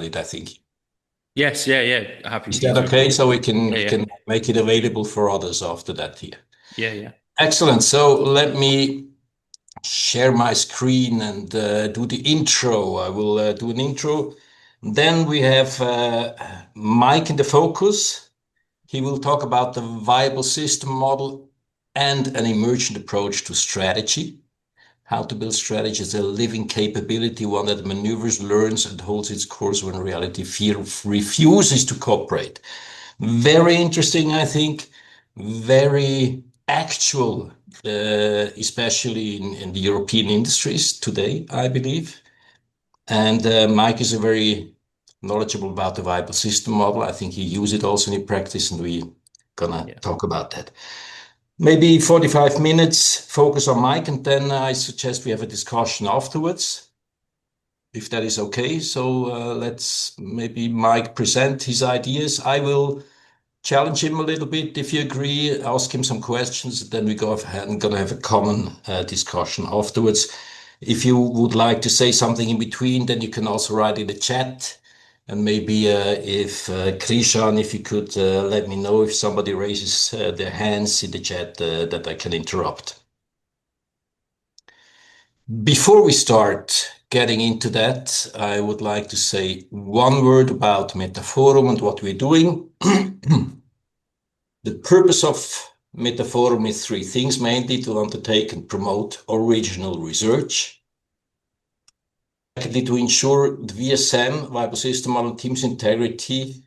it, I think. Yes, yeah. Happy Is for you that to okay? explain. So we can Yeah, we yeah, can make it available for others after that here. yeah. Excellent. So let me share my screen and do the intro. I will do an intro. Then we have Mike in the focus. He will talk about the viable system model and an emergent approach to strategy. How to build strategy as a living capability, one that maneuvers, learns, and holds its course when reality fear refuses to cooperate. Very interesting, I think. Very actual, especially in the European industries today, I believe. And Mike is a very knowledgeable about the viable system model. I think he uses it also in practice, and we're gonna Yeah. talk about that. Maybe 45 minutes, focus on Mike, and then I suggest we have a discussion afterwards, if that is okay. So let's maybe Mike present his ideas. I will challenge him a little bit. If you agree, ask him some questions, then we go ahead and gonna have a common discussion afterwards. If you would like to say something in between, then you can also write in the chat. And maybe if Krishan, if you could let me know if somebody raises their hands in the chat that I can interrupt. Before we start getting into that, I would like to say one word about Metaphorum and what we're doing. The purpose of Metaphorum is three things, mainly to undertake and promote original research. Secondly, to ensure the VSM, Viable System Model, team's integrity,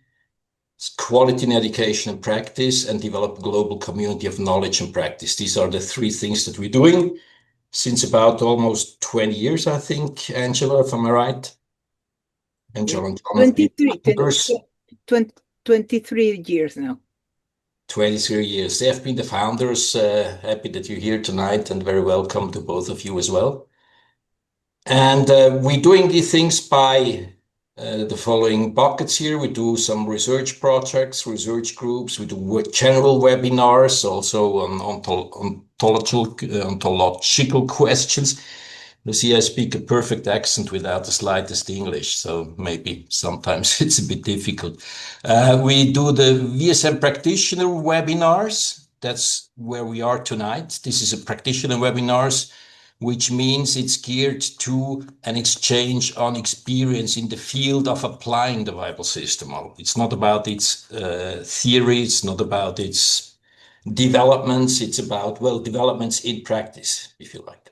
quality in education and practice, and develop a global community of knowledge and practice. These are the three things that we're doing since about almost 20 years, I think, Angela, if I'm right. Yeah. Angela and John have been 23, founders. 20 23 years now. 23 years. They have been the founders. Happy that you're here tonight and very welcome to both of you as well. And we're doing these things by the following buckets here. We do some research projects, research groups. We do general webinars, also on ontological questions. You see, I speak a perfect accent without the slightest English, so maybe sometimes it's a bit difficult. We do the VSM practitioner webinars. That's where we are tonight. This is a practitioner webinars, which means it's geared to an exchange on experience in the field of applying the viable system model. It's not about its theory. It's not about its developments. It's about, well, developments in practice, if you like.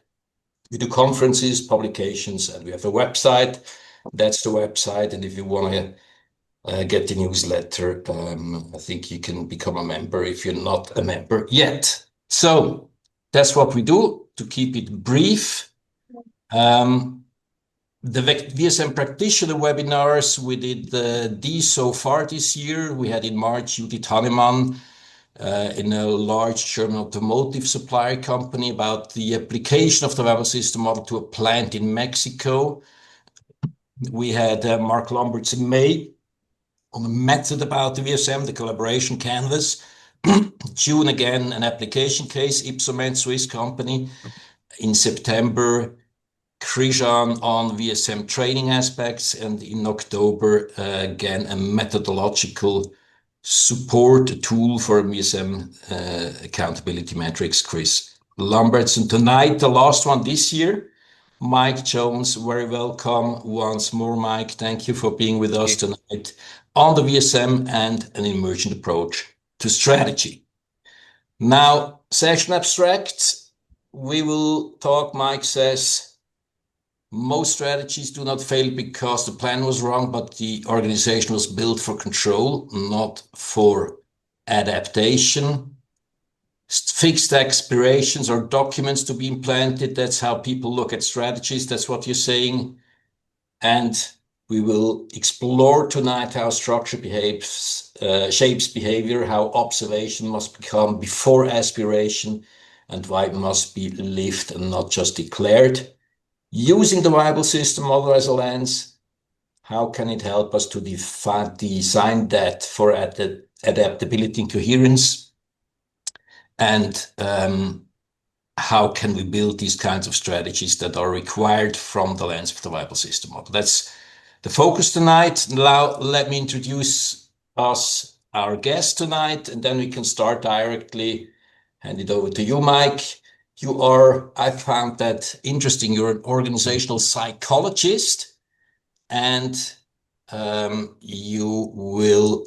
We do conferences, publications, and we have a website. That's the website. And if you want to get the newsletter, I think you can become a member if you're not a member yet. So that's what we do to keep it brief. The VSM practitioner webinars, we did these so far this year. We had in March Judith Hannemann in a large German automotive supplier company about the application of the viable system model to a plant in Mexico. We had Mark Lamberts in May on a method about the VSM, the collaboration canvas. June again, an application case, Ipsomed, Swiss company. In September, Krishan on VSM training aspects, and in October, again, a methodological support tool for VSM accountability metrics, Chris Lamberts. And tonight, the last one this year, Mike Jones, very welcome once more, Mike. Thank you for being with us tonight on the VSM and an emergent approach to strategy. Now, session abstract, we will talk, Mike says, most strategies do not fail because the plan was wrong, but the organization was built for control, not for adaptation. Fixed aspirations or documents to be implanted. That's how people look at strategies. That's what you're saying. And we will explore tonight how structure shapes behavior, how observation must become before aspiration, and why it must be lived and not just declared. Using the viable system model as a lens, how can it help us to design that for adaptability and coherence? And how can we build these kinds of strategies that are required from the lens of the viable system model? That's the focus tonight. Now, let me introduce us, our guest tonight, and then we can start directly. Hand it over to you, Mike. I found that interesting. You're an organizational psychologist, and you will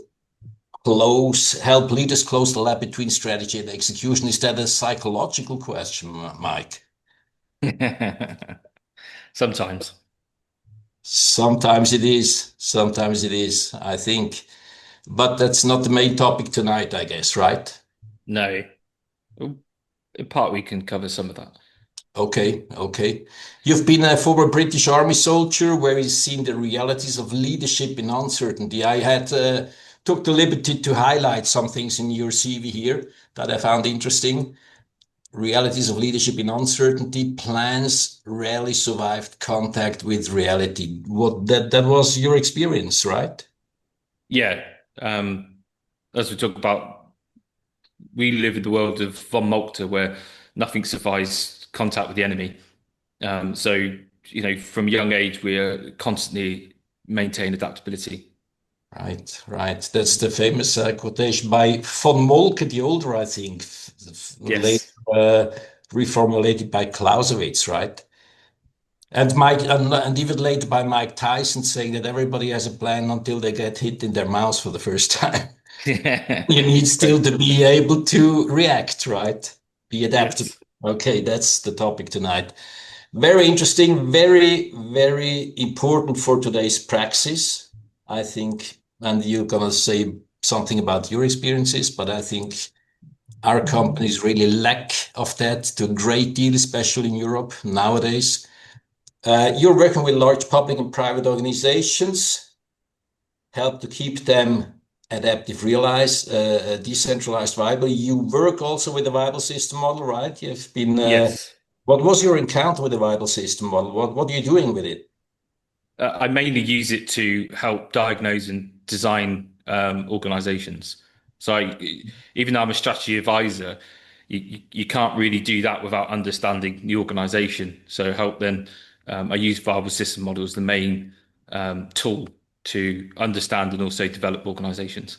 help leaders close the gap between strategy and execution. Is that a psychological question, Mike? Sometimes. Sometimes it is. Sometimes it is, I think. But that's not the main topic tonight, I guess, right? No. In part, we can cover some of that. Okay, okay. You've been a former British Army soldier where you've seen the realities of leadership in uncertainty. I had took the liberty to highlight some things in your CV here that I found interesting. Realities of leadership in uncertainty, plans rarely survived contact with reality. That was your experience, right? Yeah. As we talk about, we live in the world of von Moltke where nothing survives contact with the enemy. So, from a young age, we are constantly maintain adaptability. Right, right. That's the famous quotation by von Moltke the Older, I think, later Yes. reformulated by Clausewitz, right? And even later by Mike Tyson saying that everybody has a plan until they get hit in their mouth for the first time. You need still to be able to react, right? Be adaptable. Yes. Okay, that's the topic tonight. Very interesting, very, very important for today's praxis, I think. And you're gonna say something about your experiences, but I think our companies really lack of that to a great deal, especially in Europe nowadays. You're working with large public and private organizations, help to keep them adaptive, decentralized, viable. You work also with the viable system model, right? You've been. Yes. What was your encounter with the viable system model? What are you doing with it? I mainly use it to help diagnose and design organizations. So even though I'm a strategy advisor, you can't really do that without understanding the organization. So help then, I use viable system model as the main tool to understand and also develop organizations.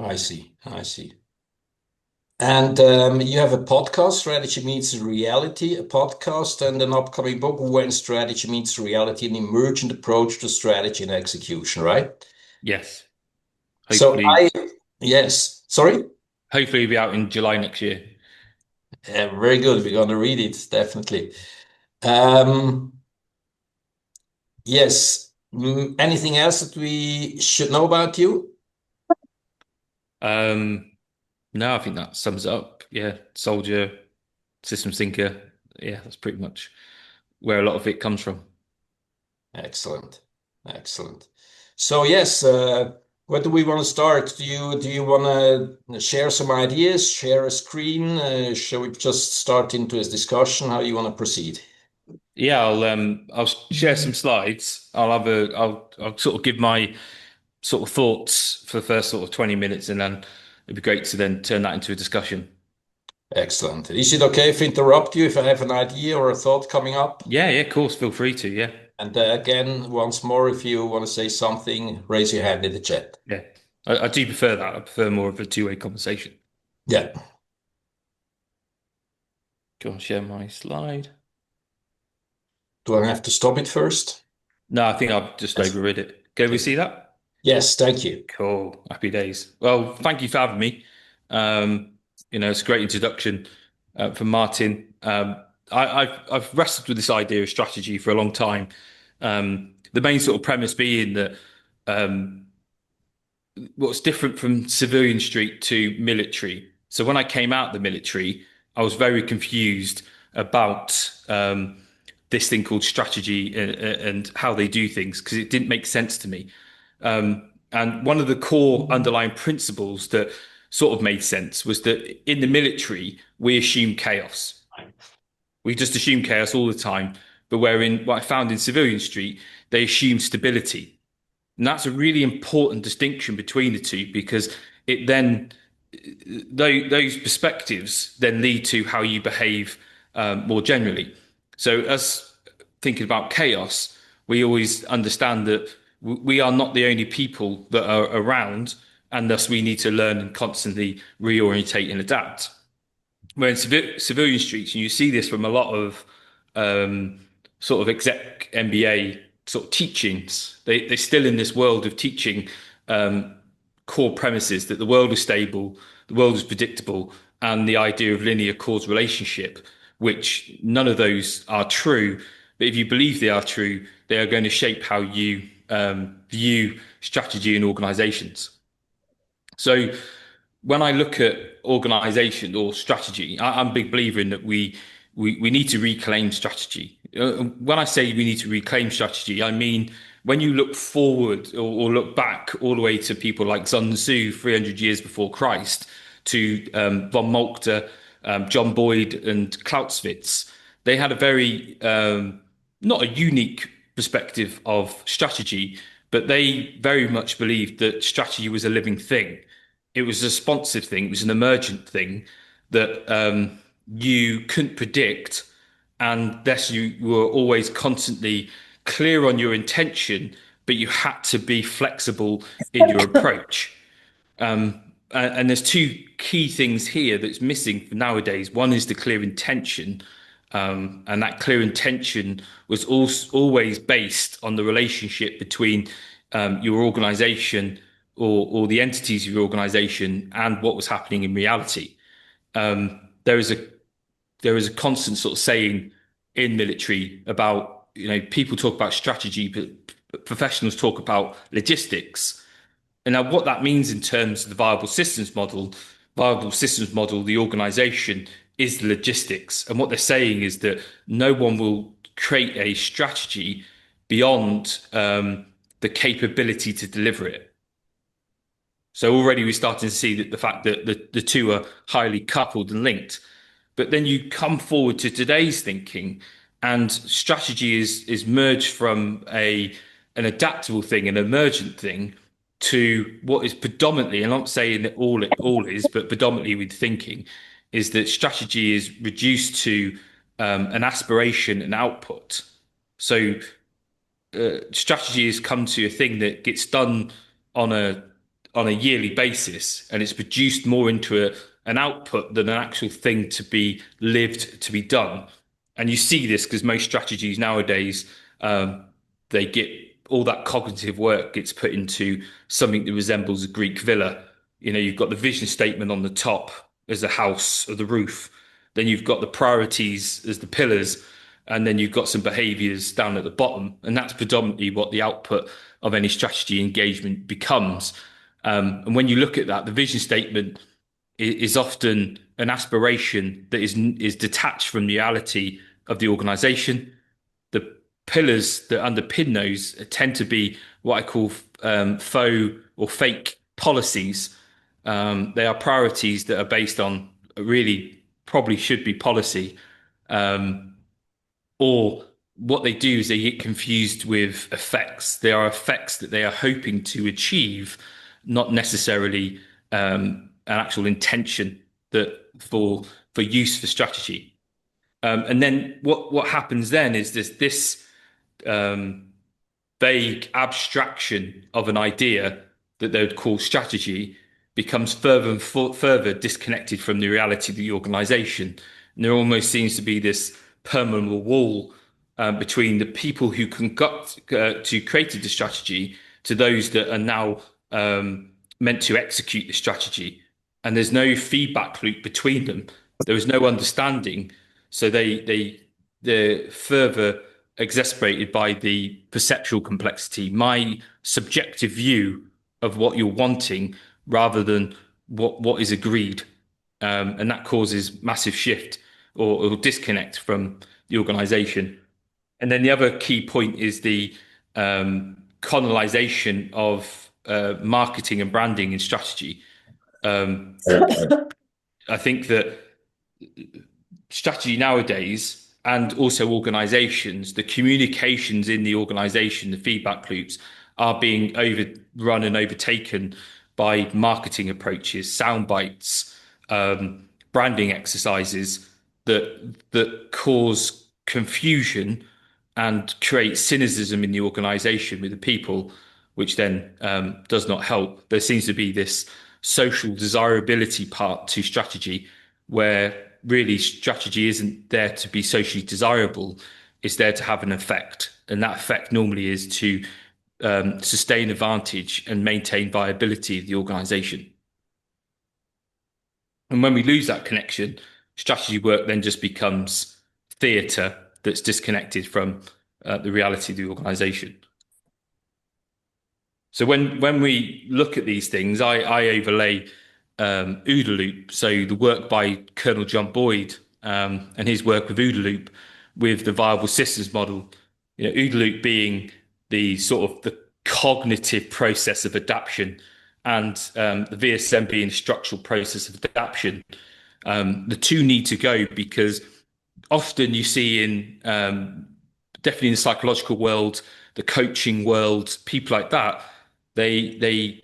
I see. I see. And you have a podcast, Strategy Meets Reality, a podcast, and an upcoming book, When Strategy Meets Reality, an emergent approach to strategy and execution, right? Yes. So Hopefully, yes, sorry? hopefully it'll be out in July next year. Very good. We're going to read it, definitely. Um, yes. Anything else that we should know about you? Um, no, I think that sums it up. Yeah, soldier, systems thinker. Yeah, that's pretty much where a lot of it comes from. Excellent. Excellent. So yes, where do we want to start? Do you want to share some ideas, share a screen? Shall we just start into this discussion? How you want to proceed? Yeah, I'll share some slides. I'll sort of give my sort of thoughts for the first sort of 20 minutes, and then it'd be great to then turn that into a discussion. Excellent. Is it okay if I interrupt you if I have an idea or a thought coming up? Yeah, yeah, of course, feel free to. Yeah, And again, once more, if you want to say something, raise your hand in the chat. yeah. I do prefer that. I prefer more of a two-way conversation. Yeah. Go on, share my slide. Do I have to stop it first? No, I think I've just Yes. overrid it. Go we see that? Yes, thank you. Cool. Happy days. Well, thank you for having me. It's a great introduction from Martin. I've wrestled with this idea of strategy for a long time. The main sort of premise being that what's different from civilian street to military. So when I came out the military, I was very confused about this thing called strategy and how they do things because it didn't make sense to me. And one of the core underlying principles that sort of made sense was that in the military, we assume chaos. We just assume chaos all the time. But what I found in civilian street, they assume stability. And that's a really important distinction between the two because it then those perspectives then lead to how you behave more generally. So as thinking about chaos, we always understand that we are not the only people that are around, and thus we need to learn and constantly reorientate and adapt. Where in civilian streets, and you see this from a lot of sort of exec MBA sort of teachings, they're still in this world of teaching core premises that the world is stable, the world is predictable, and the idea of linear cause relationship, which none of those are true. But if you believe they are true, they are going to shape how you view strategy in organizations. So when I look at organization or strategy, I'm a big believer in that we need to reclaim strategy. When I say we need to reclaim strategy, I mean when you look forward or look back all the way to people like Sun Tzu 300 years before Christ, to von Moltke, John Boyd, and Clausewitz, they had a very not a unique perspective of strategy, but they very much believed that strategy was a living thing. It was a responsive thing. It was an emergent thing that you couldn't predict, and thus you were always constantly clear on your intention, but you had to be flexible in your approach. And there's two key things here that's missing nowadays. One is the clear intention, and that clear intention was always based on the relationship between your organization or the entities of your organization and what was happening in reality. There is a constant sort of saying in military about, people talk about strategy, but professionals talk about logistics. And now what that means in terms of the viable systems model, the organization is the logistics. And what they're saying is that no one will create a strategy beyond the capability to deliver it. So already we're starting to see that the fact that the two are highly coupled and linked. But then you come forward to today's thinking, and strategy is merged from an adaptable thing, an emergent thing, to what is predominantly, and I'm not saying that all is, but predominantly with thinking, is that strategy is reduced to an aspiration and output. So strategy has come to a thing that gets done on a yearly basis, and it's produced more into an output than an actual thing to be lived, to be done. And you see this because most strategies nowadays, they get all that cognitive work gets put into something that resembles a Greek villa. You've got the vision statement on the top as the house or the roof. Then you've got the priorities as the pillars, and then you've got some behaviors down at the bottom. And that's predominantly what the output of any strategy engagement becomes. And when you look at that, the vision statement is often an aspiration that is detached from the reality of the organization. The pillars that underpin those tend to be what I call faux or fake policies. They are priorities that are based on really probably should be policy. Or what they do is they get confused with effects. They are effects that they are hoping to achieve, not necessarily an actual intention that for use for strategy. And then what happens then is this vague abstraction of an idea that they would call strategy becomes further and further disconnected from the reality of the organization. And there almost seems to be this permanent wall between the people who created the strategy to those that are now meant to execute the strategy. And there's no feedback loop between them. There is no understanding. So they're further exacerbated by the perceptual complexity, my subjective view of what you're wanting rather than what is agreed. And that causes massive shift or disconnect from the organization. And then the other key point is the colonization of marketing and branding and strategy. I think that strategy nowadays and also organizations, the communications in the organization, the feedback loops are being overrun and overtaken by marketing approaches, sound bites, branding exercises that cause confusion and create cynicism in the organization with the people. which then does not help. There seems to be this social desirability part to strategy, where really strategy isn't there to be socially desirable, it's there to have an effect. And that effect normally is to sustain advantage and maintain viability of the organization. And when we lose that connection, strategy work then just becomes theatre that's disconnected from the reality of the organization. So when we look at these things, I overlay OODA loop, so the work by Colonel John Boyd and his work with OODA loop with the viable systems model. OODA loop being the sort of the cognitive process of adaptation, and the VSM being the structural process of adaptation. The two need to go, because often you see in definitely in the psychological world, the coaching world, people like that, they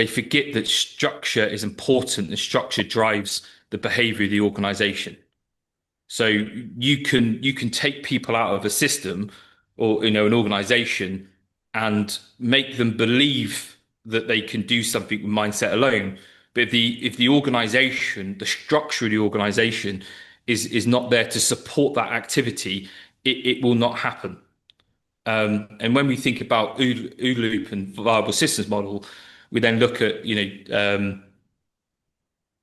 forget that structure is important and structure drives the behavior of the organization. So you can take people out of a system or an organization and make them believe that they can do something with mindset alone. But if the organization, the structure of the organization is not there to support that activity, it will not happen. And when we think about OODA loop and viable systems model, we then look at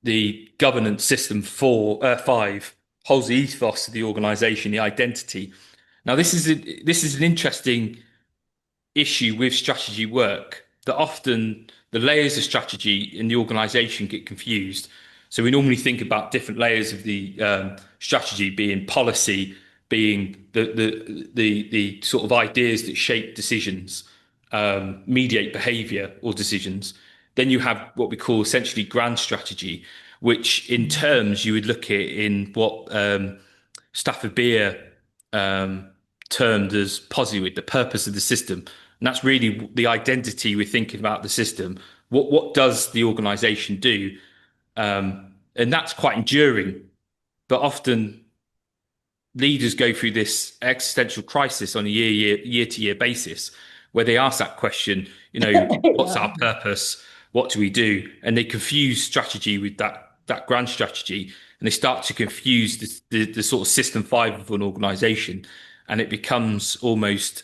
the governance system 5 holds the ethos of the organization, the identity. Now, this is an interesting issue with strategy work, that often the layers of strategy in the organization get confused. So we normally think about different layers of the strategy being policy, being the sort of ideas that shape decisions, mediate behavior or decisions. Then you have what we call essentially grand strategy, which in terms you would look at in what Stafford Beer termed as POSIWID, the purpose of the system. And that's really the identity we're thinking about the system. What does the organization do? And that's quite enduring, but often leaders go through this existential crisis on a year to year basis, where they ask that question, what's our purpose? What do we do? And they confuse strategy with that grand strategy, and they start to confuse the sort of system 5 of an organization, and it becomes almost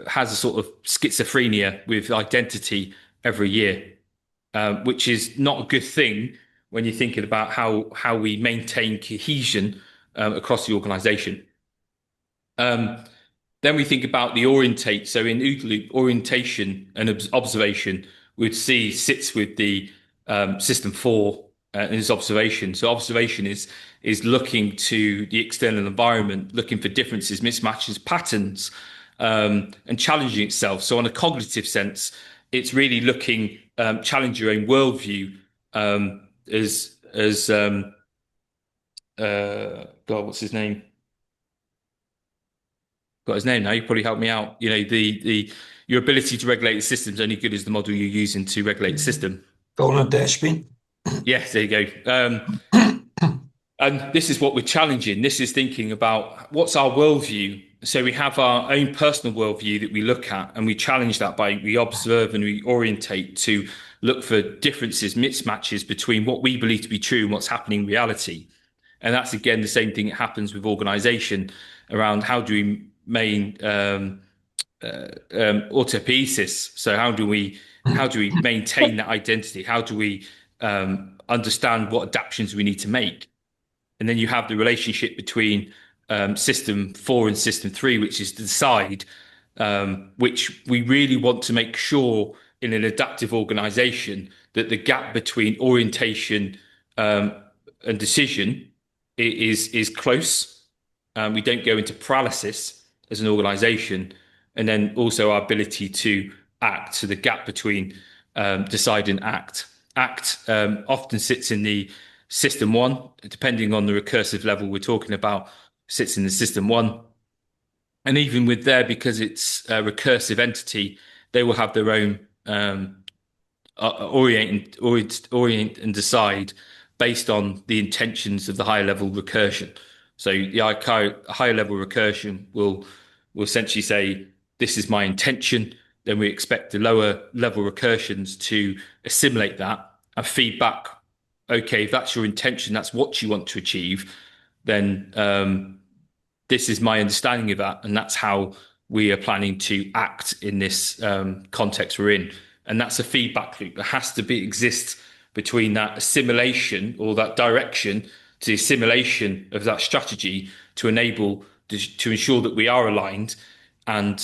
has a sort of schizophrenia with identity every year, which is not a good thing when you're thinking about how we maintain cohesion across the organization. Then we think about the orientate. So in OODA loop, orientation and observation, we'd see sits with the system 4 in its observation. So observation is looking to the external environment, looking for differences, mismatches, patterns, and challenging itself. So on a cognitive sense, it's really looking, challenge your own worldview, God, what's his name? Got his name now. You probably help me out. Your ability to regulate the system is only good as the model you're using to regulate the system. Donald Dashby. Yes, there you go. And this is what we're challenging. This is thinking about what's our worldview. So we have our own personal worldview that we look at, and we challenge that we observe and we orientate to look for differences, mismatches between what we believe to be true and what's happening in reality. And that's, again, the same thing that happens with organization around how do we autopoiesis. So how do we maintain that identity? How do we understand what adaptations we need to make? And then you have the relationship between system 4 and system 3, which is to decide, which we really want to make sure in an adaptive organization that the gap between orientation and decision is close. We don't go into paralysis as an organization, and then also our ability to act. So the gap between decide and act. Act often sits in the system 1, depending on the recursive level we're talking about, sits in the system 1. And even with there, because it's a recursive entity, they will have their own orient and decide based on the intentions of the high level recursion. So the high level recursion will essentially say, this is my intention, then we expect the lower level recursions to assimilate that and feedback. Okay, if that's your intention, that's what you want to achieve, then this is my understanding of that, and that's how we are planning to act in this context we're in. And that's a feedback loop that has to exist between that assimilation or that direction to the assimilation of that strategy to ensure that we are aligned and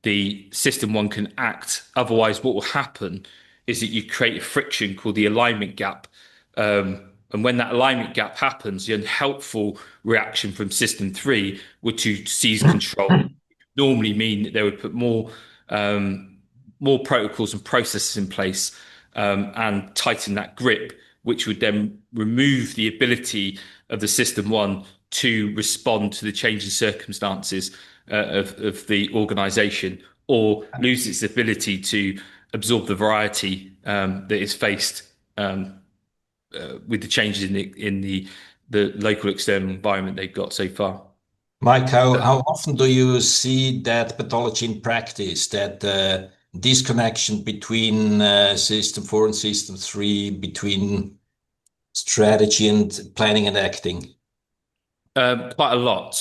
the system one can act. Otherwise, what will happen is that you create a friction called the alignment gap. And when that alignment gap happens, the unhelpful reaction from system three would to seize control. Normally mean that they would put more protocols and processes in place and tighten that grip, which would then remove the ability of the system one to respond to the changing circumstances of the organization, or lose its ability to absorb the variety that is faced with the changes in the local external environment they've got so far. Mike, how often do you see that pathology in practice, that disconnection between system 4 and system 3, between strategy and planning and acting? Quite a lot.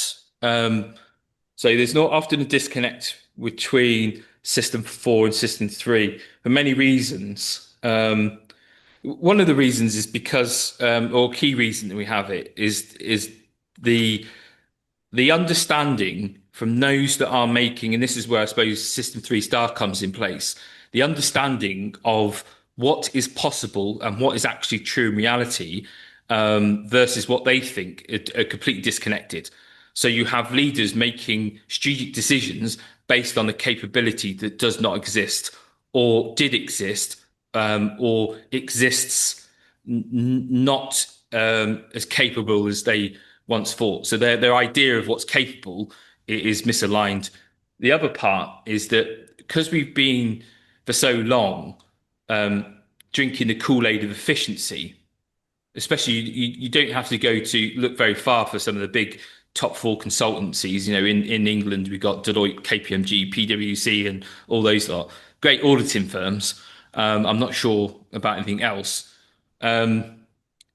So there's not often a disconnect between system 4 and system 3 for many reasons. One of the reasons is because, or key reason that we have it is the understanding from those that are making, and this is where I suppose system 3 star comes in place, the understanding of what is possible and what is actually true in reality versus what they think are completely disconnected. So you have leaders making strategic decisions based on a capability that does not exist or did exist or exists not as capable as they once thought. So their idea of what's capable is misaligned. The other part is that because we've been for so long drinking the Kool-Aid of efficiency, especially you don't have to go to look very far for some of the big top 4 consultancies. You know, in England we've got Deloitte, KPMG, PwC, and all those lot. Great auditing firms. I'm not sure about anything else. And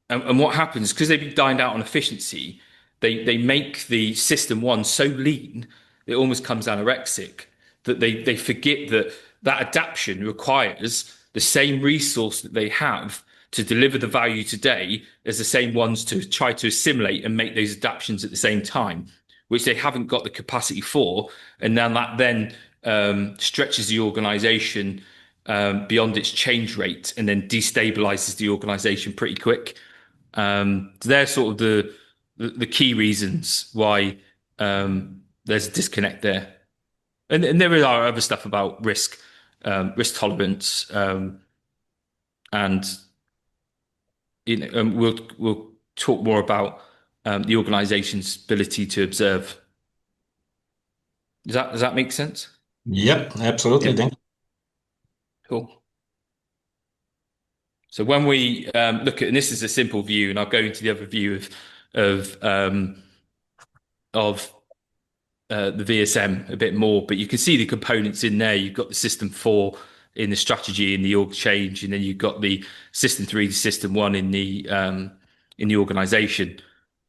what happens, because they've been dined out on efficiency, they make the system one so lean it almost comes anorexic, that they forget that adaptation requires the same resource that they have to deliver the value today as the same ones to try to assimilate and make those adaptations at the same time, which they haven't got the capacity for. And then that stretches the organization beyond its change rate and then destabilizes the organization pretty quick. So they're sort of the key reasons why there's a disconnect there. And there are other stuff about risk tolerance, and we'll talk more about the organization's ability to observe. Does that make sense? Yep, absolutely. Yeah. Cool. So when we look at, and this is a simple view, and I'll go into the other view of the VSM a bit more, but you can see the components in there. You've got the system 4 in the strategy in the org change, and then you've got the system 3 to system 1 in the organization.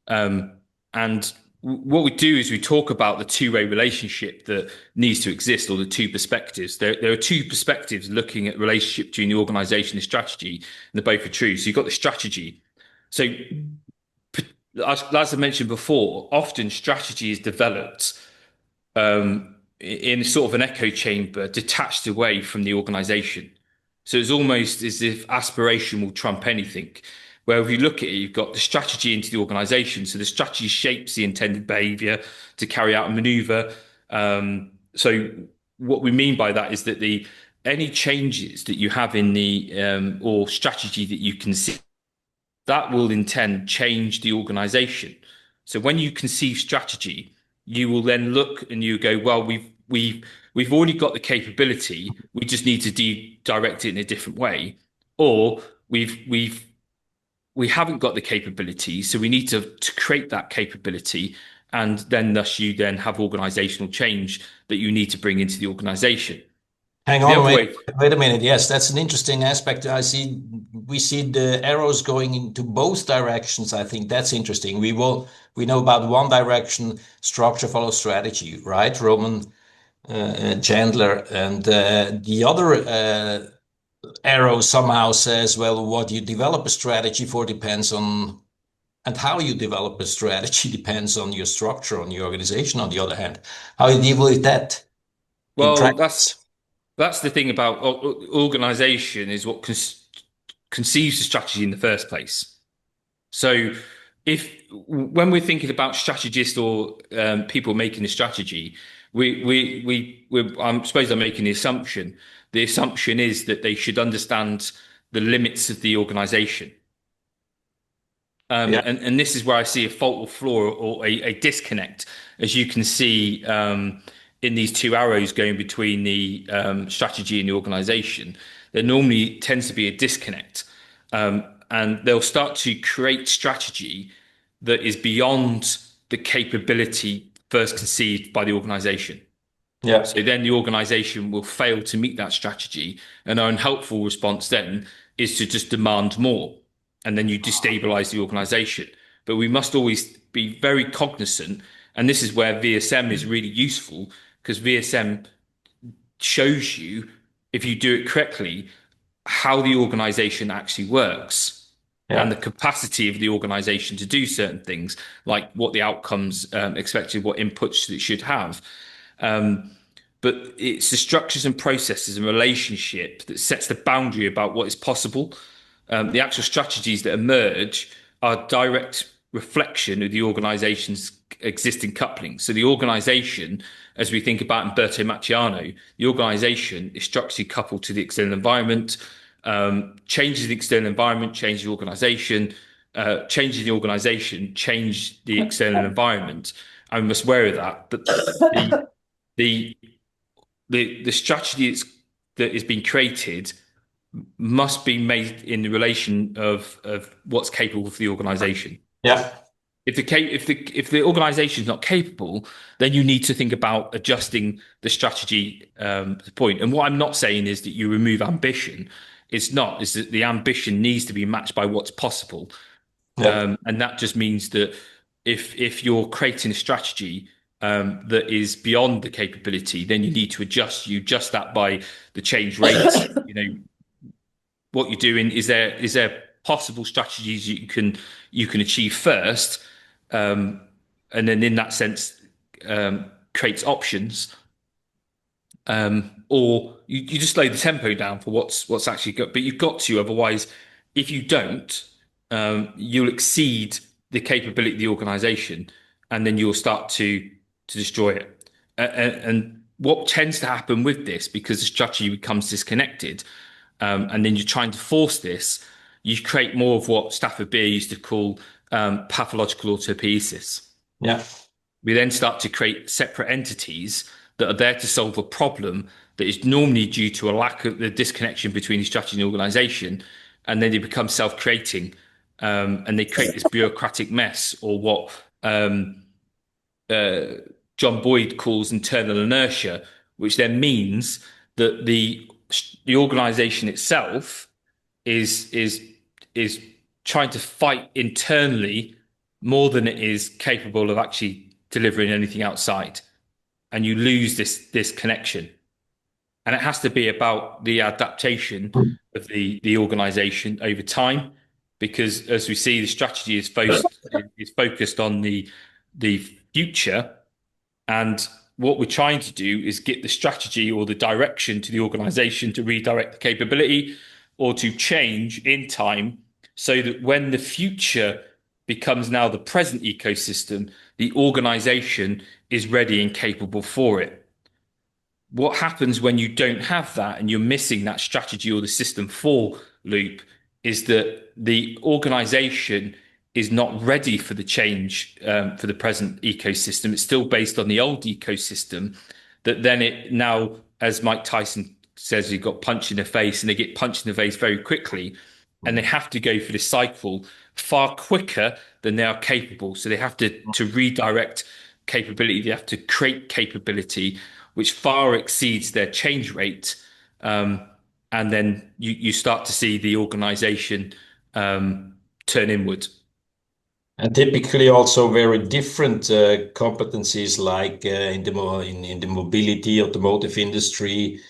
And what we do is we talk about the two-way relationship that needs to exist, or the two perspectives. There are two perspectives looking at relationship between the organization and strategy, and they're both are true. So you've got the strategy. So as I mentioned before, often strategy is developed in sort of an echo chamber, detached away from the organization. So it's almost as if aspiration will trump anything. Where if you look at it, you've got the strategy into the organization. So the strategy shapes the intended behavior to carry out a maneuver. So what we mean by that is that any changes that you have in the or strategy that you can see, that will intend change the organization. So when you conceive strategy, you will then look and you go, well, we've already got the capability. We just need to direct it in a different way, or we haven't got the capability, so we need to create that capability and then thus you then have organizational change that you need to bring into the organization. Hang The on, other way, wait a minute. Yes, that's an interesting aspect. We see the arrows going into both directions. I think that's interesting. We know about one direction, structure follows strategy, right? Roman Chandler, and the other arrow somehow says, well, what you develop a strategy for depends on, and how you develop a strategy depends on your structure, on your organization. On the other hand, how you deal with that in well, practice. that's the thing about organization is what conceives the strategy in the first place. So if when we're thinking about strategists or people making a strategy, I suppose I'm making the assumption. The assumption is that they should understand the limits of the organization. Yeah, And this is where I see a fault or flaw or a disconnect, as you can see in these two arrows going between the strategy and the organization. There normally tends to be a disconnect, and they'll start to create strategy that is beyond the capability first conceived by the organization. yeah, So then the organization will fail to meet that strategy. And our unhelpful response then is to just demand more. And then you destabilize the organization. But we must always be very cognizant. And this is where VSM is really useful because VSM shows you, if you do it correctly, how the organization actually works and yeah, the capacity of the organization to do certain things, like what the outcomes expected, what inputs it should have. But it's the structures and processes and relationship that sets the boundary about what is possible. The actual strategies that emerge are direct reflection of the organization's existing coupling. So the organization, as we think about Umberto Maciano, the organization is structurally coupled to the external environment. Changes the external environment, change the organization, changes the organization, change the external environment. And we must aware of that. But the the strategy that is being created must be made in the relation of what's capable for the organization. yeah, If the organization is not capable, then you need to think about adjusting the strategy point. And what I'm not saying is that you remove ambition. It's not. Is that the ambition needs to be matched by what's possible, yeah, and that just means that if you're creating a strategy that is beyond the capability, then you need to adjust. You adjust that by the change rate. What you're doing. Is there possible strategies you can achieve first, and then in that sense creates options, or you just slow the tempo down for what's actually got. But you've got to, otherwise, if you don't, you'll exceed the capability of the organization, and then you'll start to destroy it. And what tends to happen with this, because the strategy becomes disconnected, and then you're trying to force this, you create more of what Stafford Beer used to call pathological autopoiesis. yeah, We then start to create separate entities that are there to solve a problem that is normally due to a lack of the disconnection between the strategy and the organization, and then they become self-creating, and they create this bureaucratic mess, or what John Boyd calls internal inertia, which then means that the organization itself is trying to fight internally more than it is capable of actually delivering anything outside, and you lose this connection. And it has to be about the adaptation of the organization over time, because as we see, the strategy is focused on the future, and what we're trying to do is get the strategy or the direction to the organization to redirect the capability or to change in time, so that when the future becomes now the present ecosystem, the organization is ready and capable for it. What happens when you don't have that and you're missing that strategy or the system for loop is that the organization is not ready for the change for the present ecosystem. It's still based on the old ecosystem, that then it now, as Mike Tyson says, you've got punch in the face, and they get punched in the face very quickly. and they have to go through this cycle far quicker than they are capable. So they have to redirect capability. They have to create capability, which far exceeds their change rate. And then you start to see the organization turn inward. And typically also very different competencies like in the mobility, automotive industry,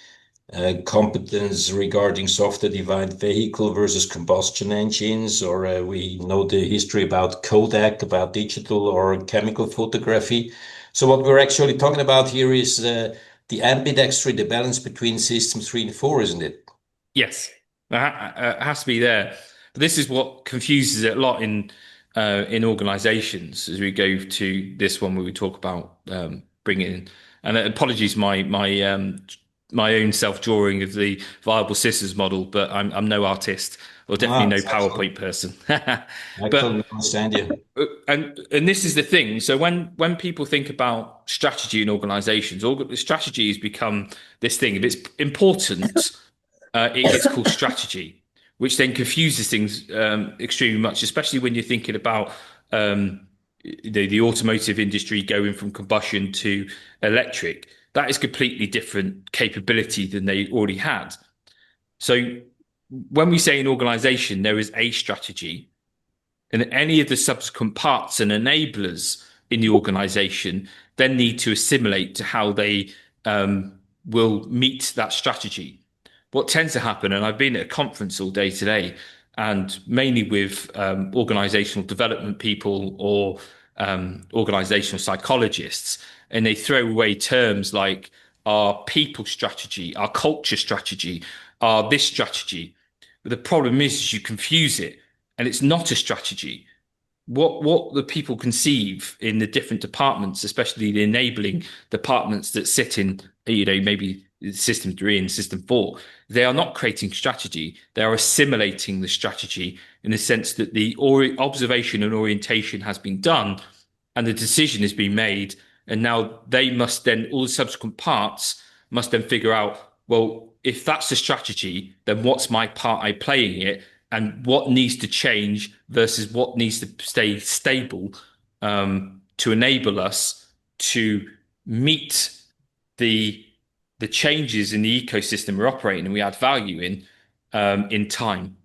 competence regarding software-defined vehicle versus combustion engines, or we know the history about Kodak, about digital or chemical photography. So what we're actually talking about here is the ambidextry, the balance between system 3 and 4, isn't it? Yes, it has to be there. But this is what confuses it a lot in organisations as we go to this one where we talk about bringing in. And apologies, my own self drawing of the viable systems model, but I'm no artist or definitely no PowerPoint person. Excellent, understand you. And this is the thing. So when people think about strategy in organisations, strategy has become this thing. If it's important, it gets called strategy, which then confuses things extremely much, especially when you're thinking about the automotive industry going from combustion to electric. That is completely different capability than they already had. So when we say an organization, there is a strategy, and any of the subsequent parts and enablers in the organization then need to assimilate to how they will meet that strategy. What tends to happen, and I've been at a conference all day today, and mainly with organizational development people or organizational psychologists, and they throw away terms like our people strategy, our culture strategy, our this strategy. But the problem is you confuse it, and it's not a strategy. What the people conceive in the different departments, especially the enabling departments that sit in, maybe system 3 and system 4, they are not creating strategy. They are assimilating the strategy in the sense that the observation and orientation has been done and the decision has been made. And now they must then, all the subsequent parts must then figure out, well, if that's the strategy, then what's my part I play in it? And what needs to change versus what needs to stay stable to enable us to meet the changes in the ecosystem we're operating and we add value in time.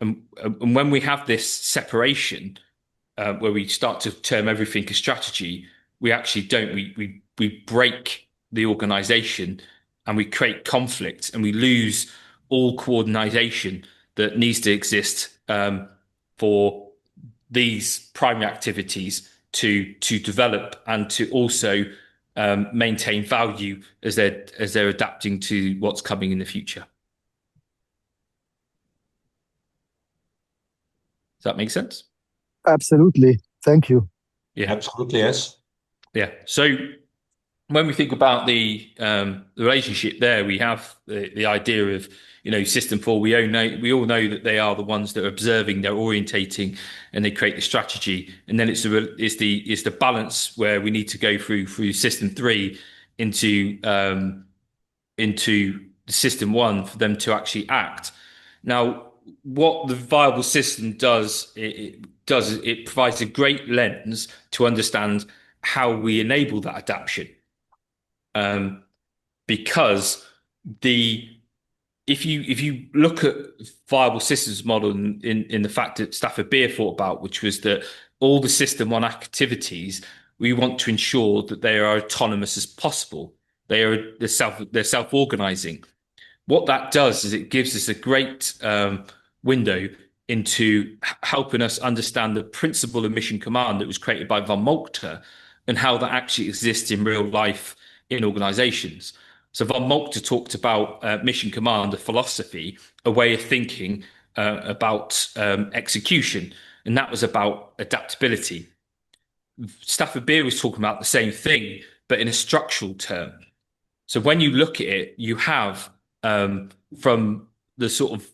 And when we have this separation where we start to term everything as strategy, we actually don't. We break the organization and we create conflict and we lose all coordination that needs to exist for these primary activities to develop and to also maintain value as they're adapting to what's coming in the future. Does that make sense? Absolutely. Thank you. Yeah, absolutely, yes. Yeah. So when we think about the relationship there, we have the idea of, system 4. We all know that they are the ones that are observing, they're orientating, and they create the strategy. And then it's the balance where we need to go through system 3 into system 1 for them to actually act. Now, what the viable system does, it provides a great lens to understand how we enable that adaptation. Because if you look at viable systems model in the fact that Stafford Beer thought about, which was that all the system 1 activities, we want to ensure that they are autonomous as possible. They're self-organizing. What that does is it gives us a great window into helping us understand the principle of mission command that was created by von Moltke and how that actually exists in real life in organizations. So von Moltke talked about mission command, a philosophy, a way of thinking about execution, and that was about adaptability. Stafford Beer was talking about the same thing, but in a structural term. So when you look at it, you have from the sort of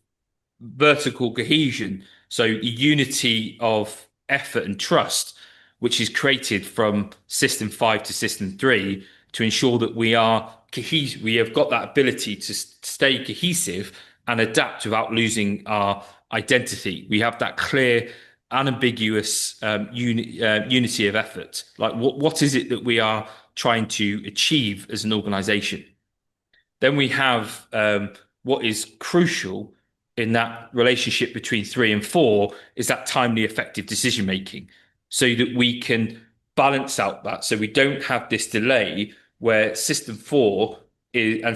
vertical cohesion, so unity of effort and trust, which is created from system 5 to system 3 to ensure that we are cohesive. We have got that ability to stay cohesive and adapt without losing our identity. We have that clear, unambiguous unity of effort. Like, what is it that we are trying to achieve as an organization? Then we have what is crucial in that relationship between 3 and 4 is that timely, effective decision making, so that we can balance out that, so we don't have this delay where and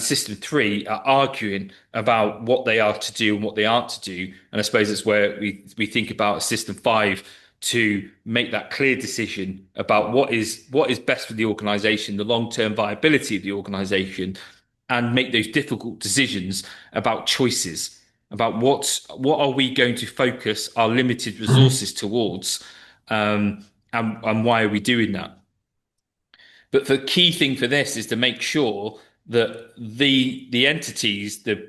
system 3 are arguing about what they are to do and what they aren't to do. And I suppose that's where we think about system 5 to make that clear decision about what is best for the organization, the long-term viability of the organization, and make those difficult decisions about choices, about what are we going to focus our limited resources towards, and why are we doing that. But the key thing for this is to make sure that the entities, the the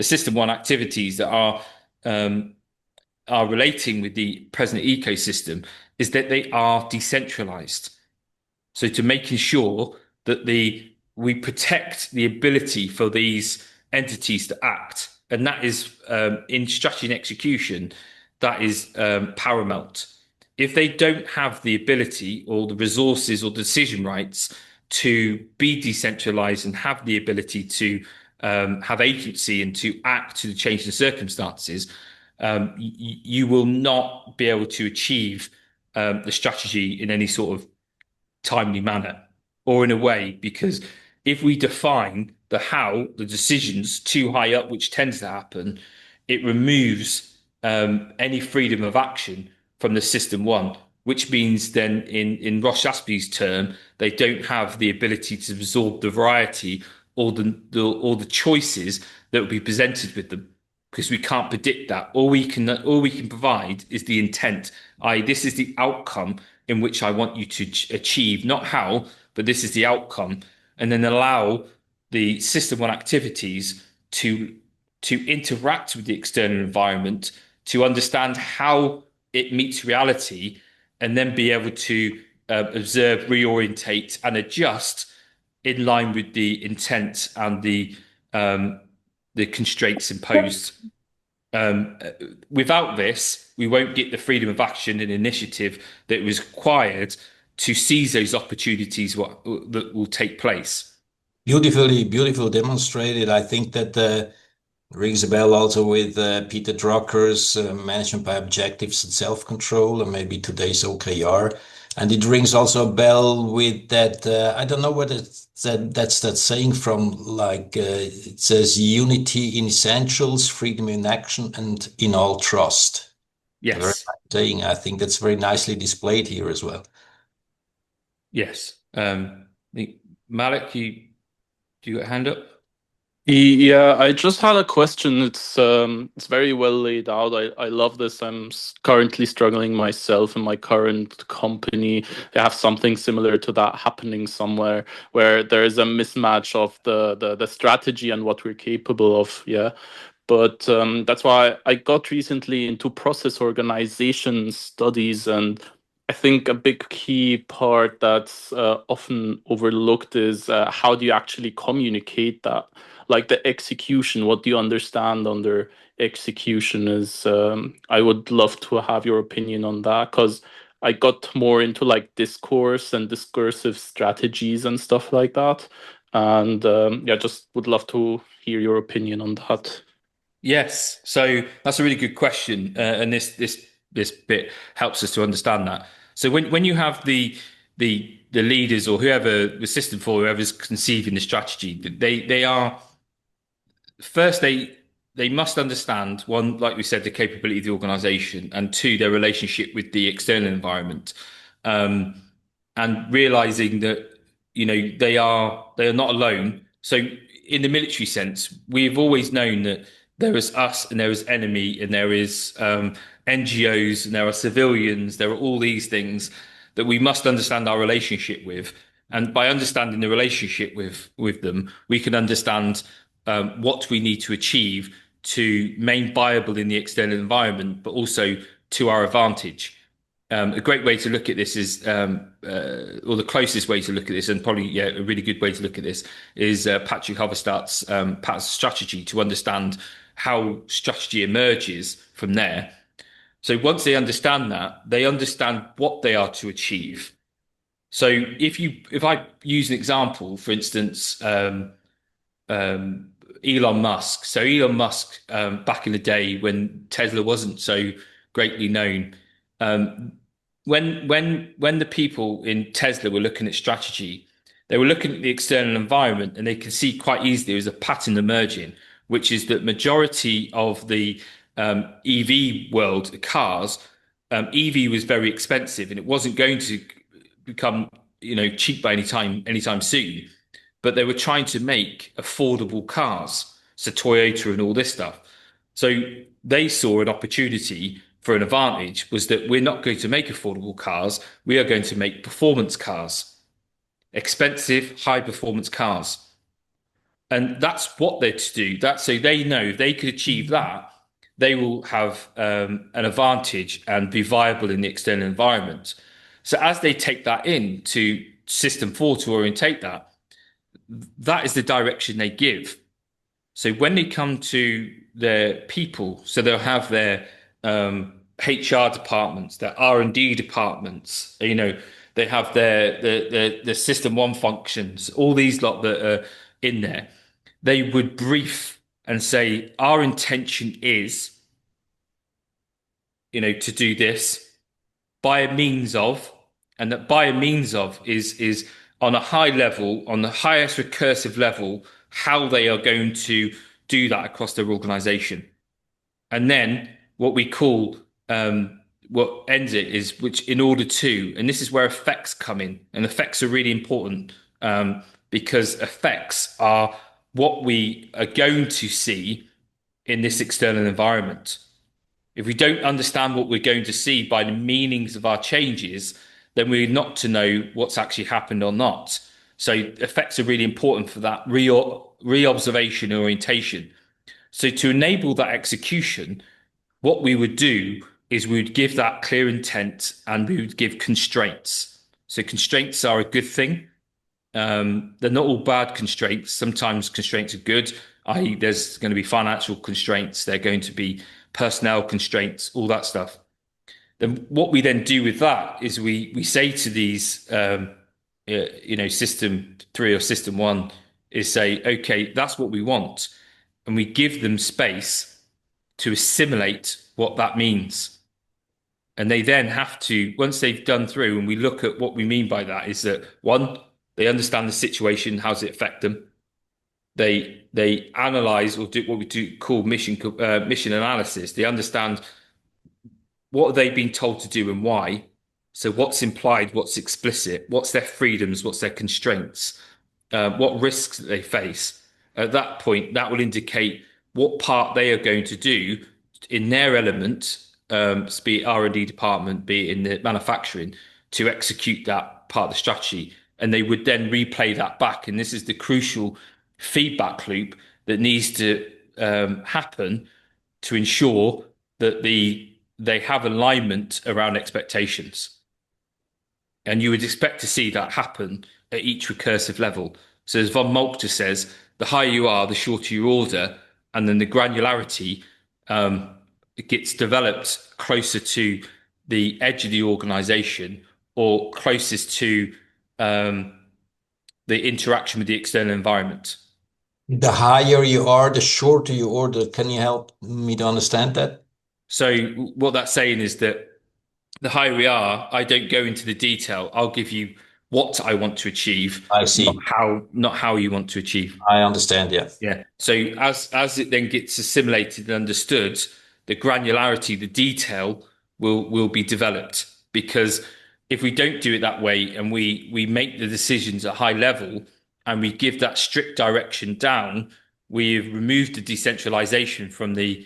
system 1 activities that are relating with the present ecosystem, is that they are decentralized. So to making sure that we protect the ability for these entities to act, and that is in strategy and execution, that is paramount. If they don't have the ability or the resources or decision rights to be decentralized and have the ability to have agency and to act to the changing circumstances, you will not be able to achieve the strategy in any sort of timely manner or in a way, because if we define the decisions too high up, which tends to happen, it removes any freedom of action from the system 1, which means then in Ross Shaftesbury's term, they don't have the ability to absorb the variety or the choices that will be presented with them, because we can't predict that. All we can provide is the intent, i.e., this is the outcome in which I want you to achieve, not how, but this is the outcome, and then allow the system 1 activities to interact with the external environment, to understand how it meets reality, and then be able to observe, reorientate, and adjust in line with the intent and the constraints imposed. Without this, we won't get the freedom of action and initiative that was required to seize those opportunities that will take place. Beautifully demonstrated. I think that rings a bell also with Peter Drucker's Management by Objectives and Self-Control, and maybe today's OKR. And it rings also a bell with that, I don't know what that's that saying from, like, it says unity in essentials, freedom in action, and in all trust. Yes. Very nice saying. I think that's very nicely displayed here as well. Yes. Malik, do you got a hand up? Yeah, I just had a question. It's very well laid out. I love this. I'm currently struggling myself in my current company. I have something similar to that happening somewhere, where there is a mismatch of the strategy and what we're capable of. Yeah. But that's why I got recently into process organization studies, and I think a big key part that's often overlooked is how do you actually communicate that? Like the execution, what do you understand under execution is, I would love to have your opinion on that, because I got more into like discourse and discursive strategies and stuff like that. And yeah, just would love to hear your opinion on that. Yes, so that's a really good question, and this bit helps us to understand that. So when you have the leaders or whoever the system for whoever's conceiving the strategy, they are first they must understand, one, like we said, the capability of the organization, and two, their relationship with the external environment, and realizing that they are not alone. So in the military sense, we've always known that there is us and there is enemy and there is NGOs and there are civilians. There are all these things that we must understand our relationship with, and by understanding the relationship with them, we can understand what we need to achieve to remain viable in the external environment, but also to our advantage. A great way to look at this is, or the closest way to look at this, and probably a really good way to look at this is Patrick Haverstadt's Pat's strategy to understand how strategy emerges from there. So once they understand that, they understand what they are to achieve. So if I use an example, for instance, Elon Musk. So Elon Musk, back in the day when Tesla wasn't so greatly known, um, when the people in Tesla were looking at strategy, they were looking at the external environment, and they could see quite easily there was a pattern emerging, which is that majority of the EV world cars, EV was very expensive, and it wasn't going to become cheap by anytime soon. But they were trying to make affordable cars, so Toyota and all this stuff. So they saw an opportunity for an advantage was that we're not going to make affordable cars. We are going to make performance cars, expensive, high performance cars. And that's what they're to do. That's so they know if they could achieve that, they will have an advantage and be viable in the external environment. So as they take that in to System 4 to orientate that, that is the direction they give. So when they come to their people, so they'll have their HR departments, their R&D departments, they have their System 1 functions, all these lot that are in there. They would brief and say, our intention is, to do this by a means of, and that by a means of is on a high level, on the highest recursive level, how they are going to do that across their organization. And then what we call, what ends it is, which in order to, and this is where effects come in, and effects are really important, because effects are what we are going to see in this external environment. If we don't understand what we're going to see by the meanings of our changes, then we're not to know what's actually happened or not. So effects are really important for that re-observation orientation. So to enable that execution, what we would do is we would give that clear intent and we would give constraints. So constraints are a good thing. They're not all bad constraints. Sometimes constraints are good, i.e. there's going to be financial constraints. They're going to be personnel constraints, all that stuff. Then what we then do with that is we say to these, System 3 or System 1 is say, okay, that's what we want. And we give them space to assimilate what that means. And they then have to, once they've done through, and we look at what we mean by that is that, one, they understand the situation, how does it affect them? They analyze or do what we do call mission analysis. They understand what are they being told to do and why. So what's implied, what's explicit, what's their freedoms, what's their constraints, what risks that they face. At that point, that will indicate what part they are going to do in their element, be it R&D department, be it in the manufacturing, to execute that part of the strategy. And they would then replay that back. And this is the crucial feedback loop that needs to happen to ensure that they have alignment around expectations. And you would expect to see that happen at each recursive level. So as von Moltke says, the higher you are, the shorter your order, and then the granularity it gets developed closer to the edge of the organization or closest to the interaction with the external environment. The higher you are, the shorter your order. Can you help me to understand that? So what that's saying is that the higher we are, I don't go into the detail. I'll give you what I want to achieve. I see. Not how you want to achieve. I understand, yeah. Yeah. So as it then gets assimilated and understood, the granularity, the detail will be developed. Because if we don't do it that way and we make the decisions at high level and we give that strict direction down, we've removed the decentralization from the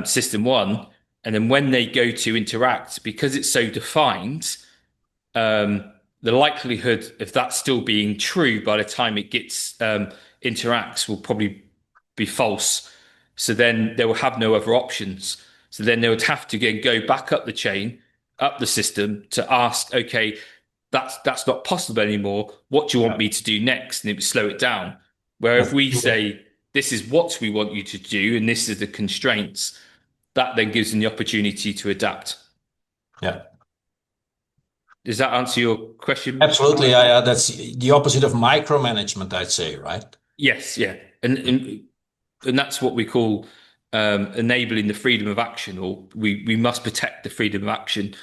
System 1. And then when they go to interact, because it's so defined, the likelihood of that still being true by the time it gets interacts will probably be false. So then they will have no other options. So then they would have to again go back up the chain, up the system to ask, okay, that's not possible anymore. What do you want me to do next? And it would slow it down. Where if we say, this is what we want you to do, and this is the constraints, that then gives them the opportunity to adapt. Yeah. Does that answer your question? Absolutely. Yeah, that's the opposite of micromanagement, I'd say, right? Yes, yeah. And that's what we call enabling the freedom of action, or we must protect the freedom of action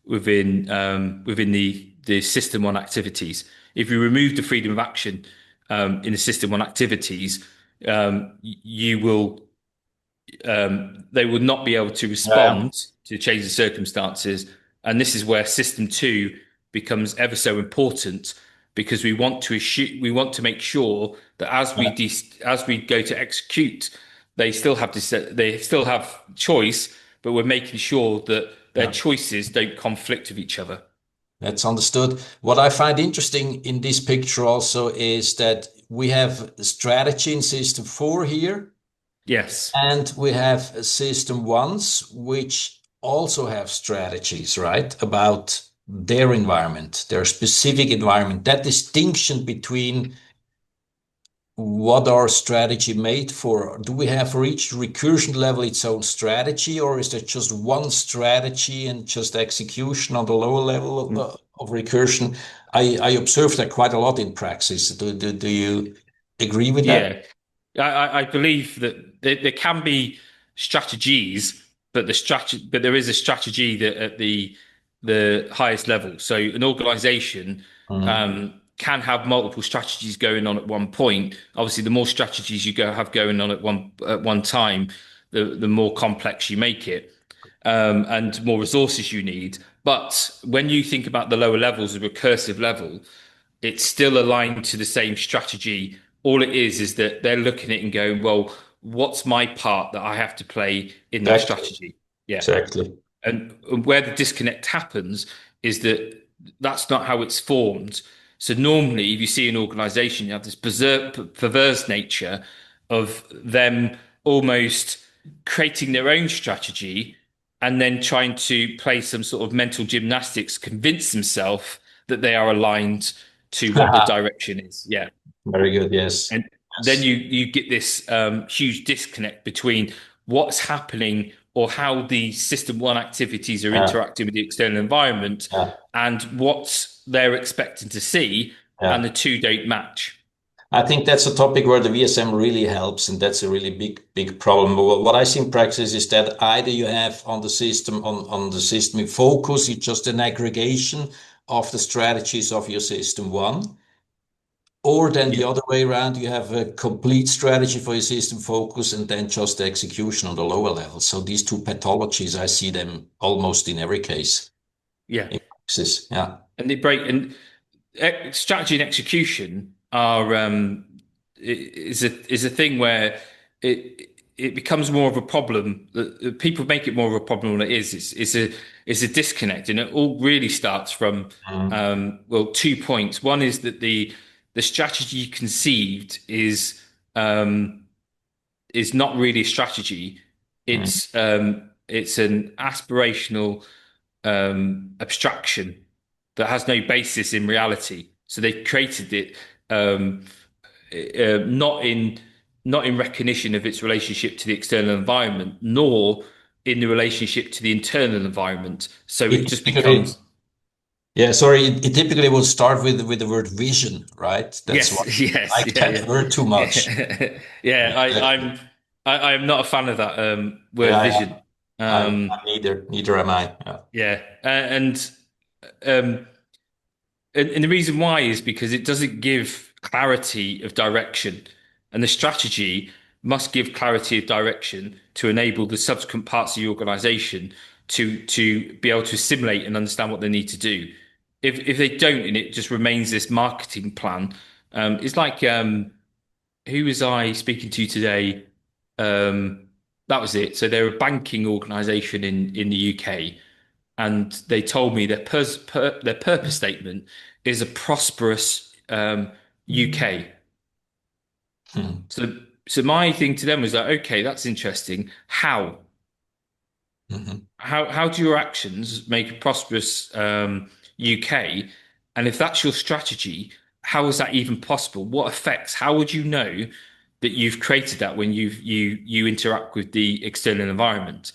within the system one activities. If we remove the freedom of action in the system one activities, you will they will not be able to respond to changing circumstances. And this is where system two becomes ever so important, because we want to make sure that as we go to execute, they still have choice, but we're making sure that their choices don't conflict with each other. That's understood. What I find interesting in this picture also is that we have strategy in system 4 here. Yes. And we have system ones, which also have strategies, right? About their environment, their specific environment. That distinction between what our strategy made for, do we have for each recursion level its own strategy, or is there just one strategy and just execution on the lower level of recursion? I observe that quite a lot in praxis. Do you agree with that? I believe that there can be strategies, but there is a strategy that at the highest level. So an organization can have multiple strategies going on at one point. Obviously, the more strategies you have going on at one time, the more complex you make it, and more resources you need. But when you think about the lower levels, the recursive level, it's still aligned to the same strategy. All it is that they're looking at it and going, well, what's my part that I have to play in that strategy? Yeah. Exactly. And where the disconnect happens is that that's not how it's formed. So normally, if you see an organization, you have this perverse nature of them almost creating their own strategy and then trying to play some sort of mental gymnastics, convince themselves that they are aligned to what the direction is. Yeah. Very good. Yes. And then you get this huge disconnect between what's happening or how the system one activities are interacting with the external environment and what they're expecting to see, and the two don't match. I think that's a topic where the VSM really helps, and that's a really big problem. What I see in practice is that either you have on the system in focus, it's just an aggregation of the strategies of your system one, or then the other way around, you have a complete strategy for your system focus and then just the execution on the lower level. So these two pathologies, I see them almost in every case. Yeah. In practice. Yeah. And they break, and strategy and execution are is a thing where it becomes more of a problem. People make it more of a problem than it is. It's a disconnect, and it all really starts from well, 2 points. One is that the strategy conceived is not really a strategy. It's an aspirational abstraction that has no basis in reality. So they've created it not in recognition of its relationship to the external environment, nor in the relationship to the internal environment. So it just becomes. Yeah, sorry. It typically will start with the word vision, right? That's Yes, why yes, I like that word too much. I'm not a fan of that word vision. I'm neither am I. And the reason why is because it doesn't give clarity of direction, and the strategy must give clarity of direction to enable the subsequent parts of the organization to be able to assimilate and understand what they need to do. If they don't, and it just remains this marketing plan, it's like who was I speaking to today? That was it. So they're a banking organization in the UK, and they told me their purpose statement is a prosperous UK. So my thing to them was like, okay, that's interesting. How? Mhm. How do your actions make a prosperous UK? And if that's your strategy, how is that even possible? What effects? How would you know that you've created that when you interact with the external environment?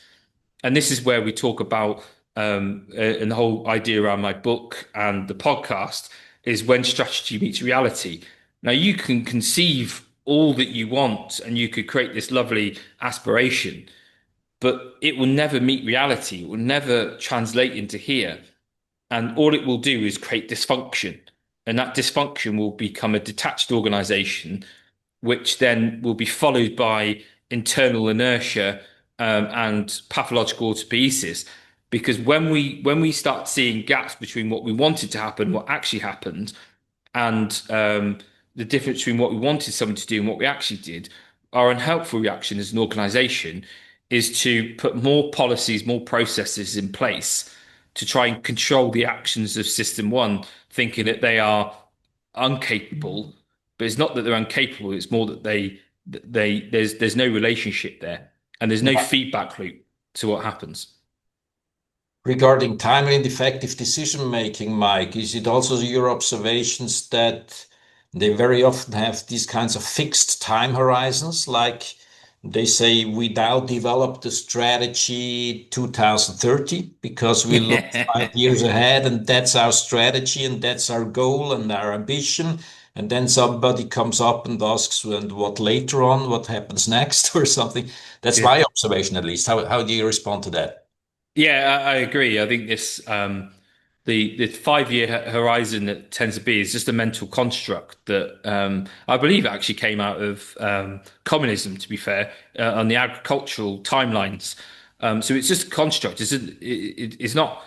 And this is where we talk about and the whole idea around my book and the podcast is when strategy meets reality. Now you can conceive all that you want and you could create this lovely aspiration, but it will never meet reality. It will never translate into here. And all it will do is create dysfunction. And that dysfunction will become a detached organization, which then will be followed by internal inertia and pathological autopoiesis. Because when we start seeing gaps between what we wanted to happen, what actually happened, and the difference between what we wanted someone to do and what we actually did, our unhelpful reaction as an organization is to put more policies, more processes in place to try and control the actions of System One, thinking that they are incapable. But it's not that they're incapable, it's more that there's no relationship there and there's no feedback loop to what happens. Regarding timely and effective decision making, Mike, is it also your observations that they very often have these kinds of fixed time horizons? Like they say, we now develop the strategy 2030 because we look 5 years ahead, and that's our strategy, and that's our goal and our ambition. And then somebody comes up and asks, and what later on, what happens next, or something. That's Yeah. my observation, at least. How do you respond to that? Yeah, I agree. I think this the 5 year horizon that tends to be is just a mental construct that I believe actually came out of communism. To be fair, on the agricultural timelines, so it's just a construct. It's not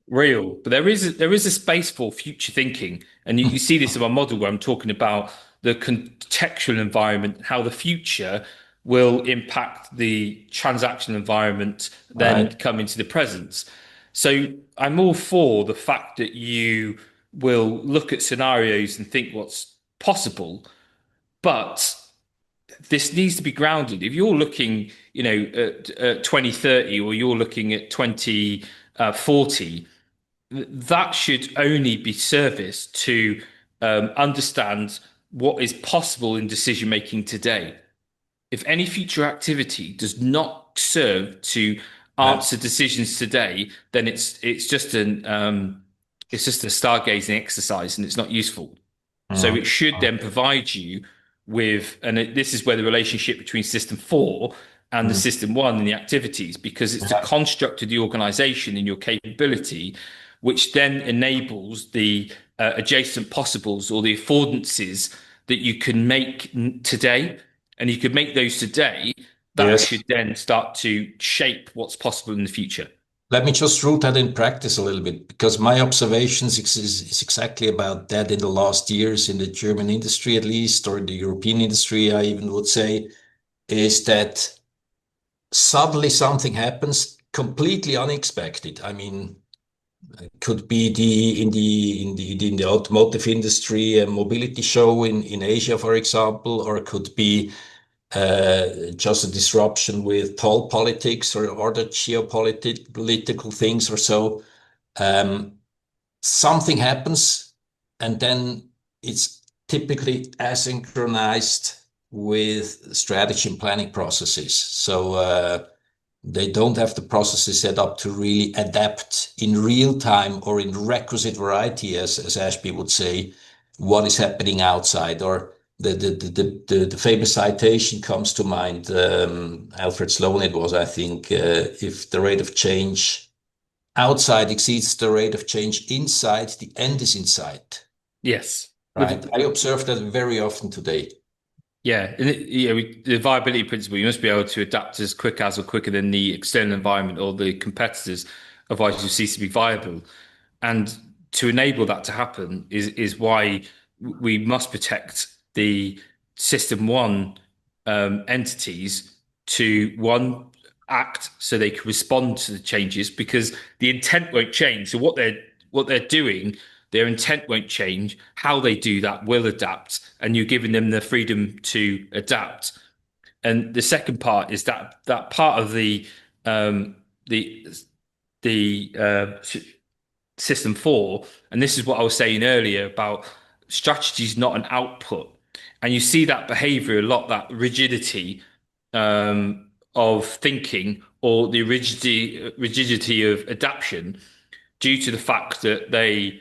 real, but there is a space for future thinking, and you see this in my model where I'm talking about the contextual environment, how the future will impact the transaction environment, then Right. come into the present. So I'm all for the fact that you will look at scenarios and think what's possible, but this needs to be grounded. If you're looking, at 2030 or you're looking at 2040, that should only be serviced to understand what is possible in decision making today. If any future activity does not serve to Yeah. answer decisions today, then it's just a stargazing exercise and it's not useful. So Mhm. it should then provide you with, and this is where the relationship between System 4 and the Mhm. System 1 and the activities, because it's the Yeah. construct of the organization and your capability, which then enables the adjacent possibles or the affordances that you can make today. And you could make those today. That Yes. should then start to shape what's possible in the future. Let me just root that in practice a little bit, because my observations is exactly about that in the last years in the German industry, at least, or the European industry, I even would say, is that suddenly something happens completely unexpected. I mean, it could be the automotive industry, a mobility show in Asia, for example, or it could be just a disruption with toll politics or other geopolitical things or so. Um, Something happens, and then it's typically asynchronized with strategy and planning processes. So they don't have the processes set up to really adapt in real time or in requisite variety, as Ashby would say, what is happening outside. Or the famous citation comes to mind. Alfred Sloan, it was, I think, if the rate of change outside exceeds the rate of change inside, the end is inside. Yes. Right. I observe that very often today. Yeah, and the viability principle, you must be able to adapt as quick as or quicker than the external environment or the competitors, otherwise you cease to be viable. And to enable that to happen is why we must protect the System One entities to one act so they can respond to the changes because the intent won't change. So what they're doing, their intent won't change. How they do that will adapt, and you're giving them the freedom to adapt. And the second part is that part of system 4, and this is what I was saying earlier about strategy is not an output, and you see that behavior a lot, that rigidity of thinking, or the rigidity of adaptation, due to the fact that they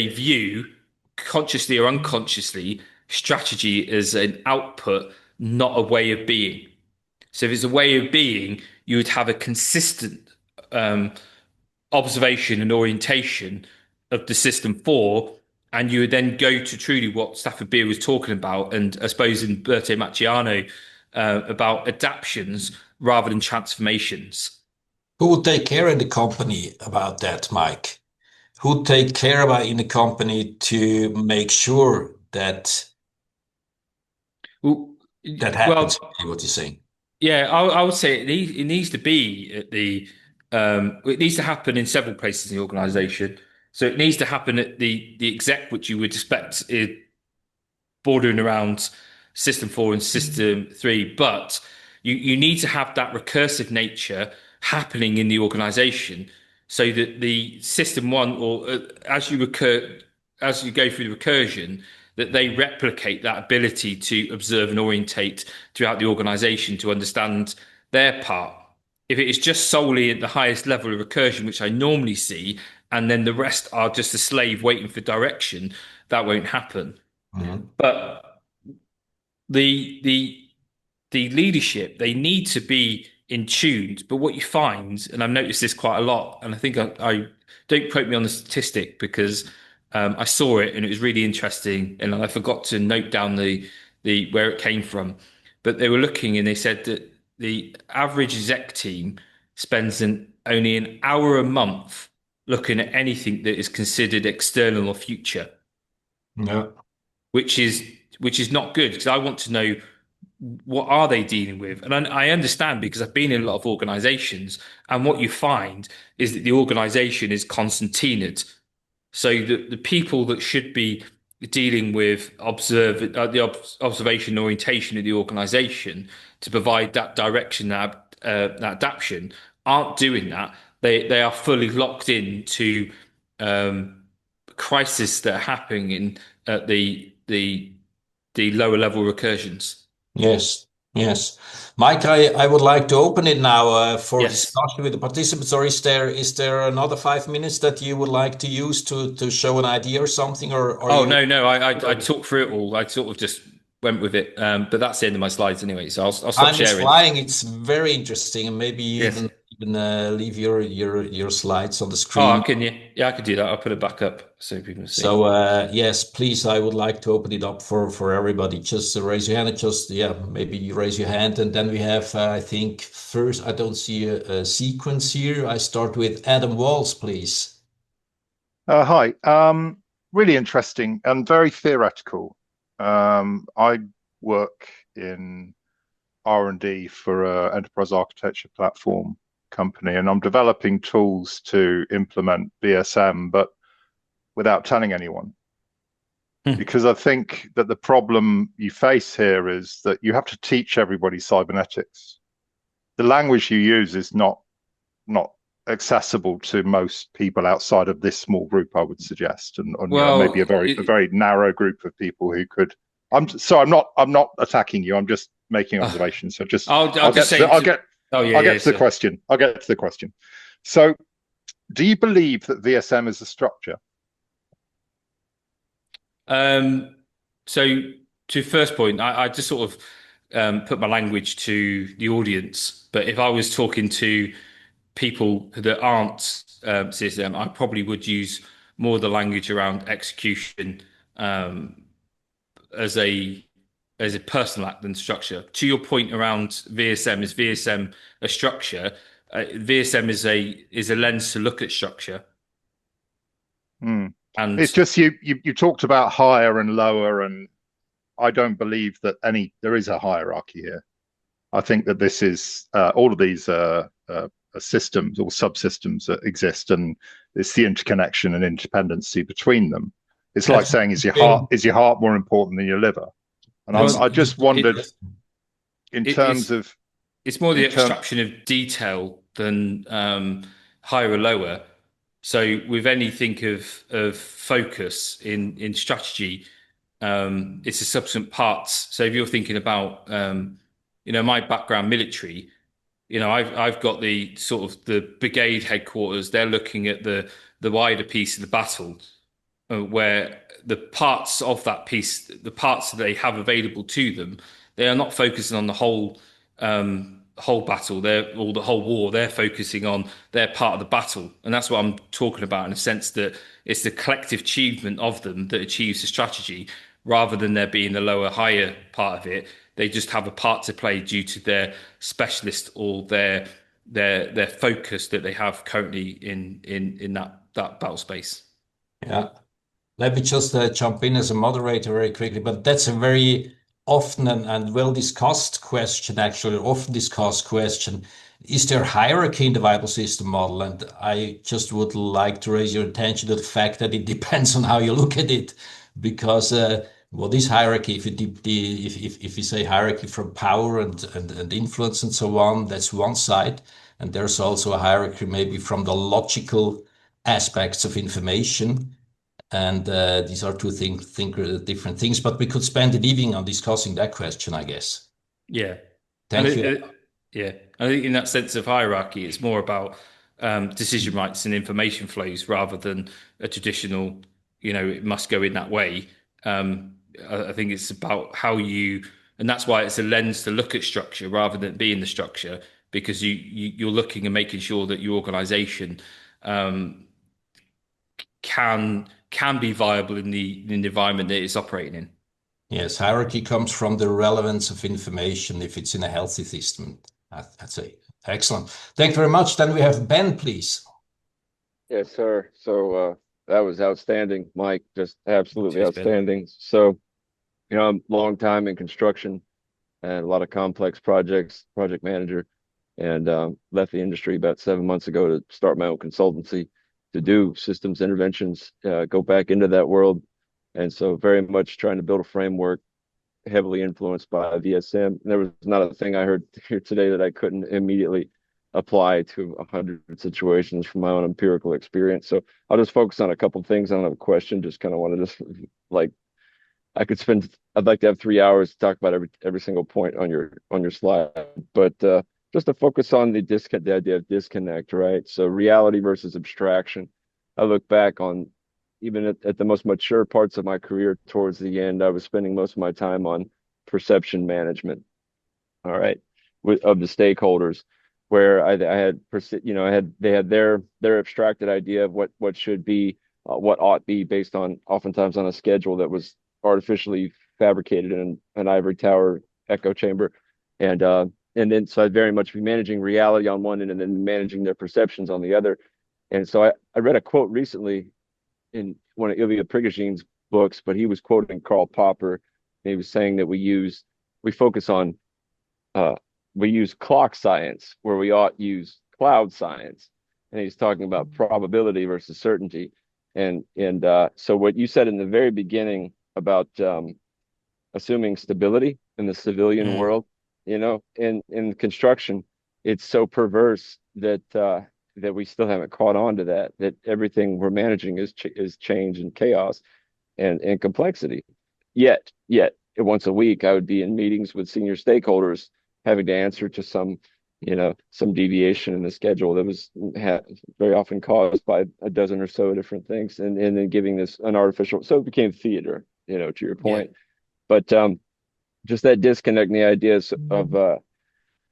view, consciously or unconsciously, strategy as an output, not a way of being. So if it's a way of being, you would have a consistent observation and orientation of the system 4, and you would then go to truly what Stafford Beer was talking about, and I suppose in Berto Maciano, about adaptations rather than transformations. Who would take care in the company about that, Mike? Who would take care about in the company to make sure that that happens? What you're saying? Yeah, I would say it needs to be at the it needs to happen in several places in the organization. So it needs to happen at the exec, which you would expect is bordering around system 4 and system 3, but you need to have that recursive nature happening in the organization, so that the system 1, or as you go through the recursion, that they replicate that ability to observe and orientate throughout the organization to understand their part. If it is just solely at the highest level of recursion, which I normally see, and then the rest are just a slave waiting for direction, that won't happen. Mm-hmm. But the leadership, they need to be in tune. But what you find, and I've noticed this quite a lot, and I think I don't quote me on the statistic, because I saw it and it was really interesting, and I forgot to note down the where it came from. But they were looking and they said that the average exec team spends only an hour a month looking at anything that is considered external or future. No. Which is not good, because I want to know what are they dealing with. And I understand, because I've been in a lot of organizations, and what you find is that the organization is concertinaed. So the people that should be dealing with the observation and orientation of the organization to provide that direction, that adaptation, aren't doing that. They are fully locked into crises that are happening at the lower level recursions. Yes, yes. Mike, I would like to open it now for Yes. discussion with the participants. Or is there another 5 minutes that you would like to use to show an idea or something? Or No, I talked through it all. I sort of just went with it, but that's the end of my slides anyway. So I'll stop time is sharing. flying. It's very interesting, and maybe Yes. even leave your slides on the screen. Oh, can you? Yeah, I could do that. I'll put it back up so people can see. So yes, please, I would like to open it up for everybody. Just raise your hand. Maybe you raise your hand, and then we have I think first, I don't see a sequence here. I start with Adam Walls, please. Hi. Really interesting and very theoretical. I work in R&D for an enterprise architecture platform company, and I'm developing tools to implement VSM, but without telling anyone. Because I think that the problem you face here is that you have to teach everybody cybernetics. The language you use is not accessible to most people outside of this small group, I would suggest, and maybe a very narrow group of people who could. I'm not attacking you. I'm just making observations. So I'll get to the question. I'll get to the question. So, do you believe that VSM is a structure? So to first point, I just sort of put my language to the audience. But if I was talking to people that aren't CSM, I probably would use more of the language around execution as a personal act than structure. To your point around VSM, is VSM a structure? VSM is a lens to look at structure. And it's just you talked about higher and lower, and I don't believe that there is a hierarchy here. I think that this is all of these systems or subsystems that exist, and it's the interconnection and interdependency between them. It's like saying, is your heart more important than your liver? And I just wondered, in terms of It's more the in term, extraction of detail than higher or lower. So with anything of focus in strategy, it's the subsequent parts. So if you're thinking about my background military, I've got the sort of the brigade headquarters. They're looking at the wider piece of the battle, where the parts of that piece, the parts that they have available to them, they are not focusing on the whole battle, or the whole war. They're focusing on their part of the battle, and that's what I'm talking about in a sense that it's the collective achievement of them that achieves the strategy, rather than there being the lower, higher part of it. They just have a part to play due to their specialist or their focus that they have currently in that battle space. Yeah. Let me just jump in as a moderator very quickly, but that's a very often and well discussed question, actually, often discussed question. Is there hierarchy in the viable system model? And I just would like to raise your attention to the fact that it depends on how you look at it, because what is hierarchy? If you say hierarchy from power and influence and so on, that's one side. And there's also a hierarchy maybe from the logical aspects of information. And these are two different things, but we could spend the evening on discussing that question, I guess. Yeah. And Thank you. yeah, I think in that sense of hierarchy, it's more about decision rights and information flows rather than a traditional, it must go in that way. I think it's about how and that's why it's a lens to look at structure rather than being the structure, because you're looking and making sure that your organization um, can be viable in the environment that it's operating in. Yes, hierarchy comes from the relevance of information if it's in a healthy system. I'd say. Excellent. Thank you very much. Then we have Ben, please. Yes, sir. So that was outstanding, Mike. Just absolutely Cheers, Ben. outstanding. So, I'm a long time in construction and a lot of complex projects, project manager, and left the industry about 7 months ago to start my own consultancy to do systems interventions, go back into that world. And so very much trying to build a framework heavily influenced by VSM. There was not a thing I heard here today that I couldn't immediately apply to 100 situations from my own empirical experience. So I'll just focus on a couple of things. I don't have a question, just kind of wanted to like I'd like to have 3 hours to talk about every single point on your slide. But just to focus on the idea of disconnect, right? So reality versus abstraction. I look back on even at the most mature parts of my career towards the end, I was spending most of my time on perception management, all right, of the stakeholders, where I had, they had their abstracted idea of what should be, what ought be based on oftentimes on a schedule that was artificially fabricated in an ivory tower echo chamber, and then so I'd very much be managing reality on one end and then managing their perceptions on the other. And so I read a quote recently in one of Ilya Prigozhin's books, but he was quoting Karl Popper. And he was saying that we focus on we use clock science where we ought use cloud science, and he's talking about probability versus certainty. And so what you said in the very beginning about assuming stability in the civilian world, in construction, it's so perverse that that we still haven't caught on to that everything we're managing is change and chaos and complexity. Yet once a week I would be in meetings with senior stakeholders having to answer to some deviation in the schedule that was very often caused by a dozen or so different things, and then giving this an artificial, so it became theater, to your point. But just that disconnect and the ideas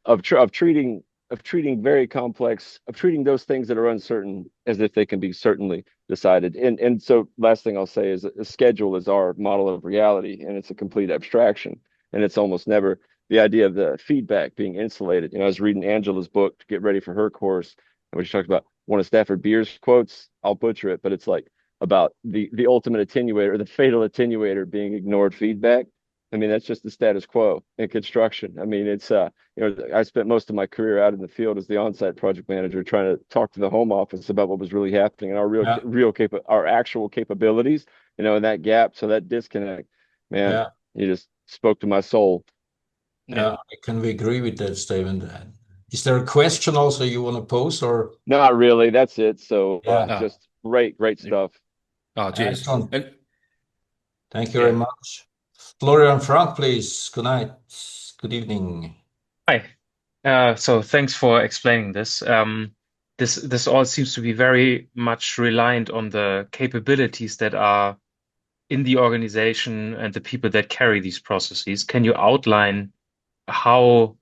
of treating very complex, of treating those things that are uncertain as if they can be certainly decided. And so last thing I'll say is a schedule is our model of reality, and it's a complete abstraction, and it's almost never the idea of the feedback being insulated. I was reading Angela's book to get ready for her course, and when she talked about one of Stafford Beer's quotes, I'll butcher it, but it's like about the ultimate attenuator, the fatal attenuator being ignored feedback. I mean, that's just the status quo in construction. I mean, it's I spent most of my career out in the field as the on-site project manager, trying to talk to the home office about what was really happening and our actual capabilities, and that gap. So that disconnect, man, you just spoke to my soul. Yeah. Can we agree with that statement? Is there a question also you want to pose, or? Not really. That's it. So Yeah, Ah, just great stuff. cheers. excellent. And Thank you very yeah. much. Florian Frank, please. Good night. Good evening. Hi. So thanks for explaining this. This all seems to be very much reliant on the capabilities that are in the organization and the people that carry these processes. Can you outline how,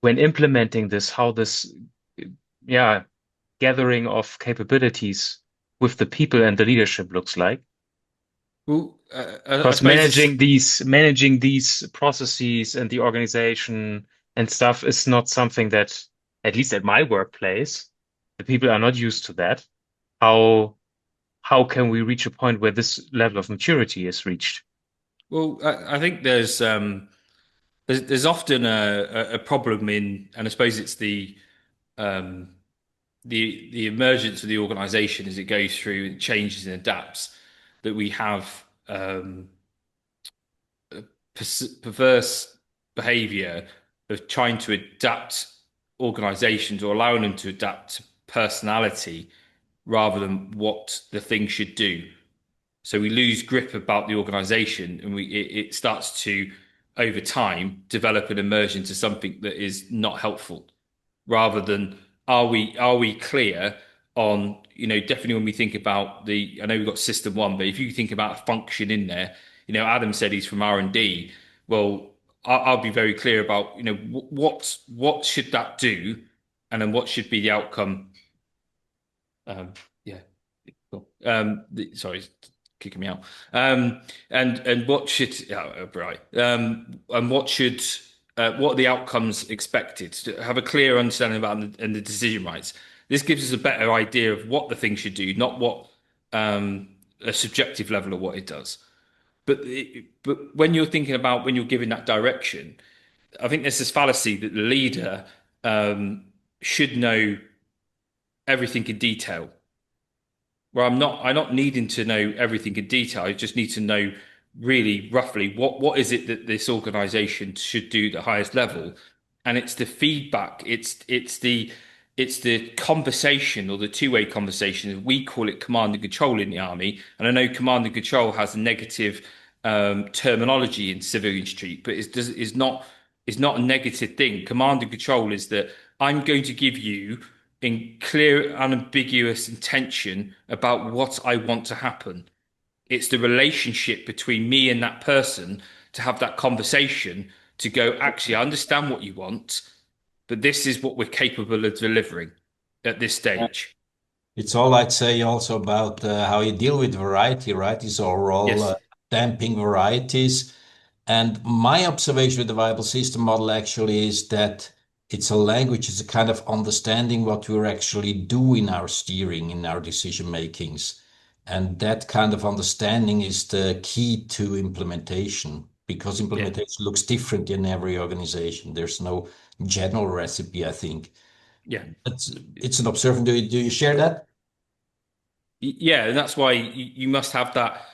when implementing this, how this, yeah, gathering of capabilities with the people and the leadership looks like? Well, I Because suppose this. managing these processes and the organization and stuff is not something that, at least at my workplace, the people are not used to that. How how can we reach a point where this level of maturity is reached? Well, I think there's often a problem in, and I suppose it's um, the emergence of the organization as it goes through and changes and adapts, that we have perverse behavior of trying to adapt organizations or allowing them to adapt to personality rather than what the thing should do. So we lose grip about the organization, and it starts to, over time, develop and emerge into something that is not helpful. Rather than, are we clear on, definitely when we think about I know we've got system one, but if you think about a function in there, Adam said he's from R&D. Well, I'll be very clear about, what should that do, and then what should be the outcome. Yeah. Cool. Sorry, it's kicking me out. And what should, right? And what are the outcomes expected? To have a clear understanding about and the decision rights. This gives us a better idea of what the thing should do, not what a subjective level of what it does. But when you're thinking about when you're giving that direction, I think there's this fallacy that the leader should know everything in detail, where I'm not needing to know everything in detail. I just need to know really roughly what is it that this organization should do at the highest level. And it's the feedback, it's the conversation, or the two-way conversation. We call it command and control in the army. And I know command and control has a negative terminology in civilian street, but it's not a negative thing. Command and control is that I'm going to give you in clear, unambiguous intention about what I want to happen. It's the relationship between me and that person to have that conversation, to go, actually, I understand what you want, but this is what we're capable of delivering at this stage. It's all I'd say also about how you deal with variety, right? These are all Yes. damping varieties. And my observation with the viable system model actually is that it's a language, it's a kind of understanding what we're actually doing in our steering, in our decision makings. And that kind of understanding is the key to implementation, because Yeah. implementation looks different in every organization. There's no general recipe, I think. Yeah. It's an observation. Do you share that? Yeah, and that's why you must have that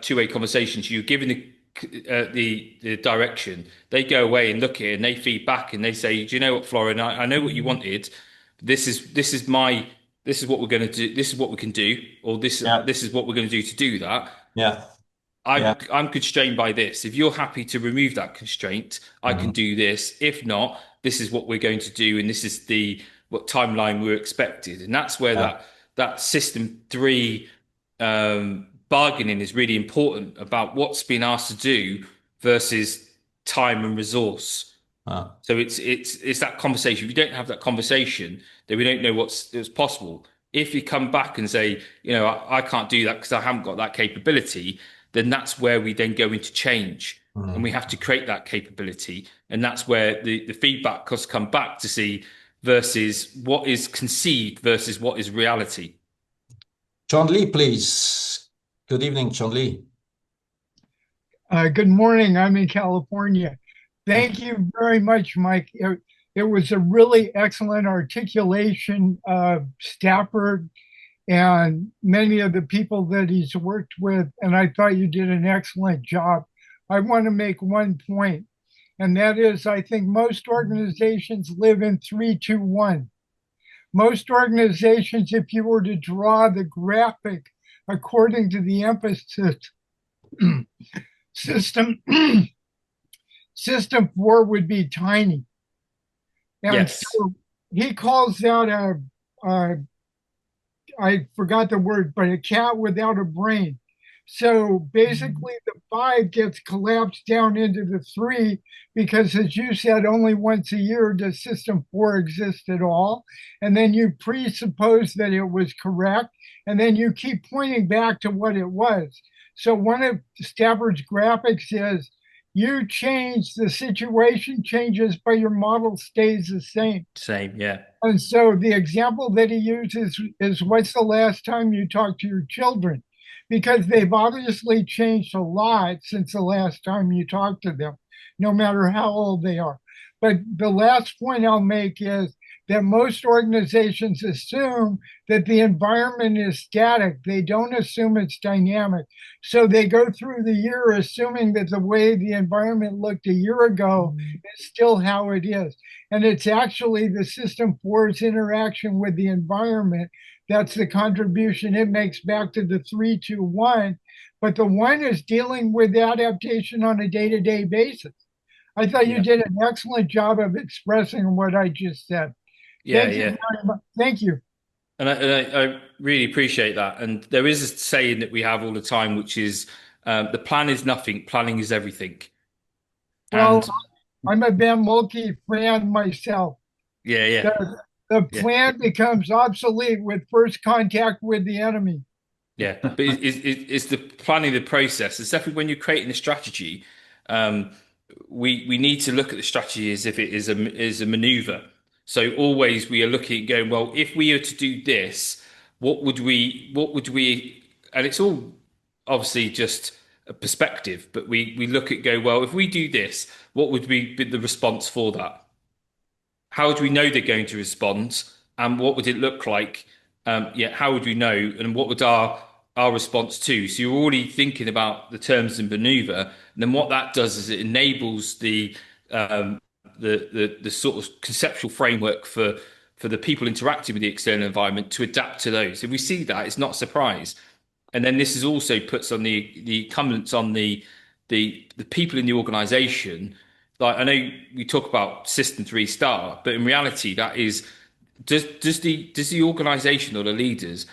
two-way conversation. So you're giving the direction. They go away and look at it, and they feed back, and they say, "Do you know what, Florian? I know what you wanted. This is what we're going to do. This is what we can do, or this Yeah. this is what we're going to do to do that. Yeah. I'm Yeah. I'm constrained by this. If you're happy to remove that constraint, I can Mhm. do this. If not, this is what we're going to do, and this is the what timeline we're expected. And that's where Yeah. that system three bargaining is really important about what's been asked to do versus time and resource. Ah. So it's that conversation. If you don't have that conversation, then we don't know what's possible. If you come back and say, I can't do that because I haven't got that capability, then that's where we then go into change. And we Mhm. have to create that capability. And that's where the feedback has come back to see versus what is conceived versus what is reality. John Lee, please. Good evening, John Lee. Good morning. I'm in California. Thank you very much, Mike. It was a really excellent articulation of Stafford and many of the people that he's worked with, and I thought you did an excellent job. I want to make one point, And that is, I think most organizations live in 3-2-1. Most organizations, if you were to draw the graphic according to the emphasis system, system 4 would be tiny. And Yes. so he calls that I forgot the word, but a cat without a brain. So basically, the 5 gets collapsed down into the 3 because, as you said, only once a year does System 4 exist at all. And then you presuppose that it was correct, and then you keep pointing back to what it was. So one of Stafford's graphics is you change, the situation changes, but your model stays the same. Same, yeah. And so the example that he uses is what's the last time you talked to your children? Because they've obviously changed a lot since the last time you talked to them, no matter how old they are. But the last point I'll make is that most organizations assume that the environment is static. They don't assume it's dynamic. So they go through the year assuming that the way the environment looked a year ago is still how it is. And it's actually the System 4's interaction with the environment. That's the contribution it makes back to the 3-2-1. But the 1 is dealing with adaptation on a day-to-day basis. I thought you did an excellent job of expressing what I just said. Yeah, Thank you very much. Thank you. And I really appreciate that. And there is a saying that we have all the time, which is the plan is nothing, planning is everything. Well, And I'm a Ben Mulkey fan myself. yeah. The plan becomes obsolete with first contact with the enemy. Yeah, but it's the planning the process. It's definitely when you're creating a strategy, we need to look at the strategy as if it is a maneuver. So always we are looking at going, well, if we were to do this, what would we, and it's all obviously just a perspective, but we look at go, well, if we do this, what would be the response for that? How do we know they're going to respond? And what would it look like? How would we know? And what would our response to? So you're already thinking about the terms and maneuver. And then what that does is it enables the sort of conceptual framework for the people interacting with the external environment to adapt to those. If we see that, it's not a surprise. And then this is also puts on the incumbents on the people in the organization. Like I know we talk about System 3 star, but in reality, that is does the organization or the leaders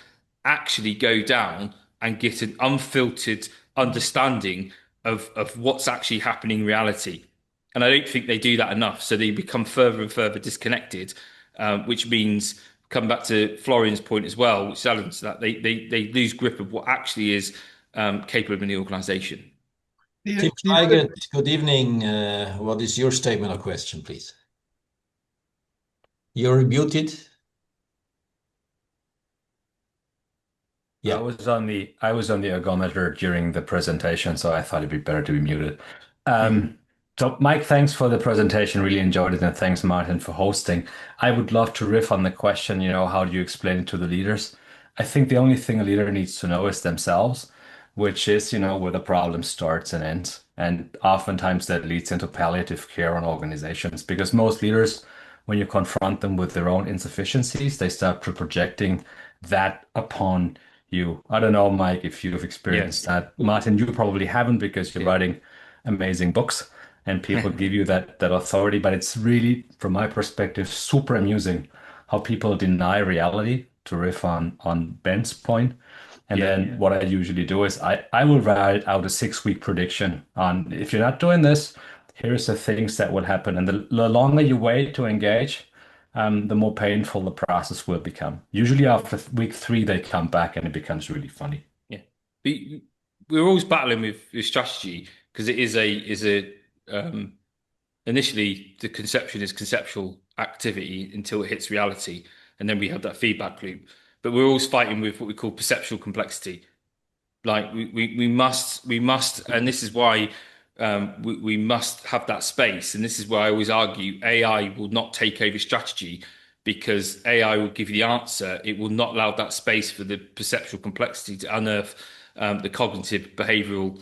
actually go down and get an unfiltered understanding of what's actually happening in reality? And I don't think they do that enough. So they become further and further disconnected, which means come back to Florian's point as well, which Alan's that they lose grip of what actually is capable in the organization. Tim Schweigert, good evening. What is your statement or question, please? You're muted. Yeah. I was on the ergometer during the presentation, so I thought it'd be better to be muted. So Mike, thanks for the presentation. Really enjoyed it, and thanks Martin for hosting. I would love to riff on the question, how do you explain it to the leaders? I think the only thing a leader needs to know is themselves, which is, where the problem starts and ends. And oftentimes that leads into palliative care on organizations because most leaders, when you confront them with their own insufficiencies, they start projecting that upon you. I don't know, Mike, if you've experienced that. Martin, you probably haven't because you're writing amazing books and people give you that authority. But it's really, from my perspective, super amusing how people deny reality, to riff on Ben's point. And then what I usually do is I will write out a 6-week prediction on if you're not doing this, here's the things that will happen. And the longer you wait to engage, the more painful the process will become. Usually after week 3, they come back and it becomes really funny. Yeah, we're always battling with strategy because it is initially the conception is conceptual activity until it hits reality, and then we have that feedback loop. But we're always fighting with what we call perceptual complexity. Like we must, and this is why we must have that space. And this is why I always argue AI will not take over strategy because AI will give you the answer. It will not allow that space for the perceptual complexity to unearth the cognitive behavioral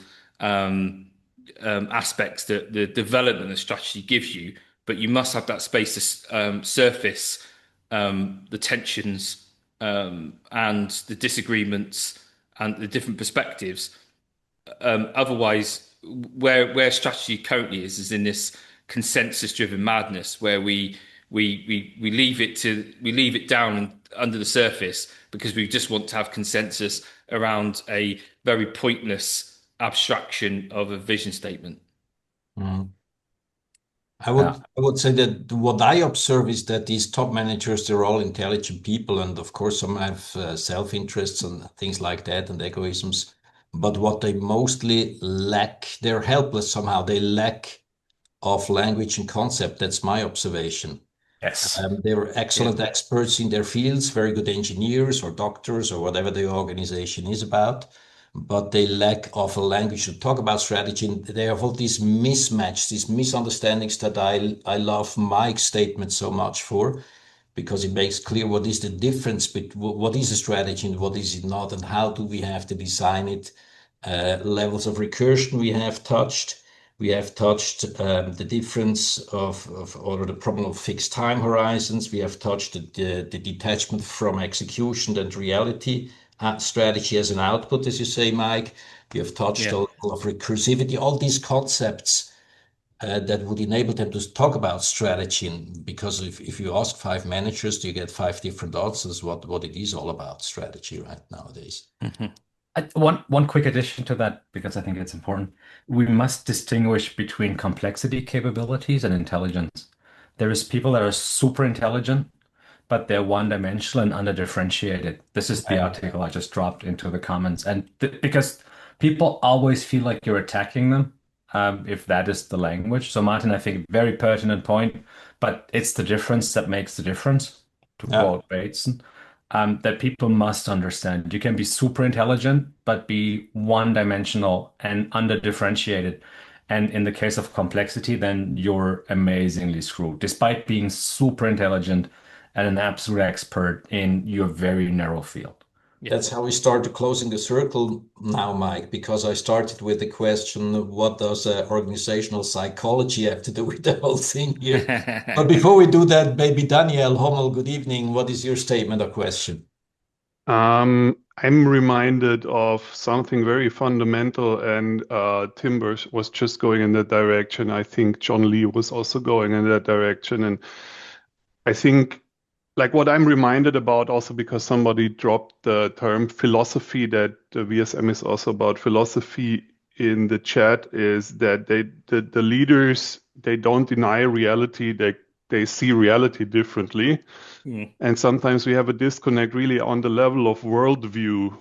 aspects that the development of strategy gives you, but you must have that space to surface the tensions and the disagreements and the different perspectives. Otherwise, where strategy currently is in this consensus-driven madness where we leave it down under the surface because we just want to have consensus around a very pointless abstraction of a vision statement. Mm. I would say that what I observe is that these top managers, they're all intelligent people, and of course some have self-interests and things like that and egoisms. But what they mostly lack, they're helpless somehow. They lack of language and concept. That's my observation. Yes. They were excellent experts in their fields, very good engineers or doctors or whatever the organization is about, but they lack of a language to talk about strategy. And they have all these mismatches, these misunderstandings that I love Mike's statement so much for, because it makes clear what is the difference between what is a strategy and what is it not, and how do we have to design it. Levels of recursion we have touched. We have touched the difference or the problem of fixed time horizons. We have touched the detachment from execution and reality, strategy as an output, as you say, Mike. We have touched the level of recursivity, all these concepts that would enable them to talk about strategy. And because if you ask 5 managers, you get 5 different answers what it is all about, strategy right nowadays. Mm-hmm. One quick addition to that, because I think it's important. We must distinguish between complexity capabilities and intelligence. There is people that are super intelligent, but they're one-dimensional and under-differentiated. This is the article I just dropped into the comments. And because people always feel like you're attacking them, if that is the language. So Martin, I think, very pertinent point, but it's the difference that makes the difference, to quote Bateson. That people must understand. You can be super intelligent, but be one-dimensional and under-differentiated. And in the case of complexity, then you're amazingly screwed, despite being super intelligent and an absolute expert in your very narrow field. That's how we started closing the circle now, Mike, because I started with the question, what does organizational psychology have to do with the whole thing here? But before we do that, maybe Daniel Hommel, good evening. What is your statement or question? I'm reminded of something very fundamental, and Tim was just going in that direction. I think John Lee was also going in that direction. And I think like what I'm reminded about also because somebody dropped the term philosophy, that the VSM is also about philosophy in the chat, is that the leaders, they don't deny reality, they see reality differently. And sometimes we have a disconnect really on the level of worldview.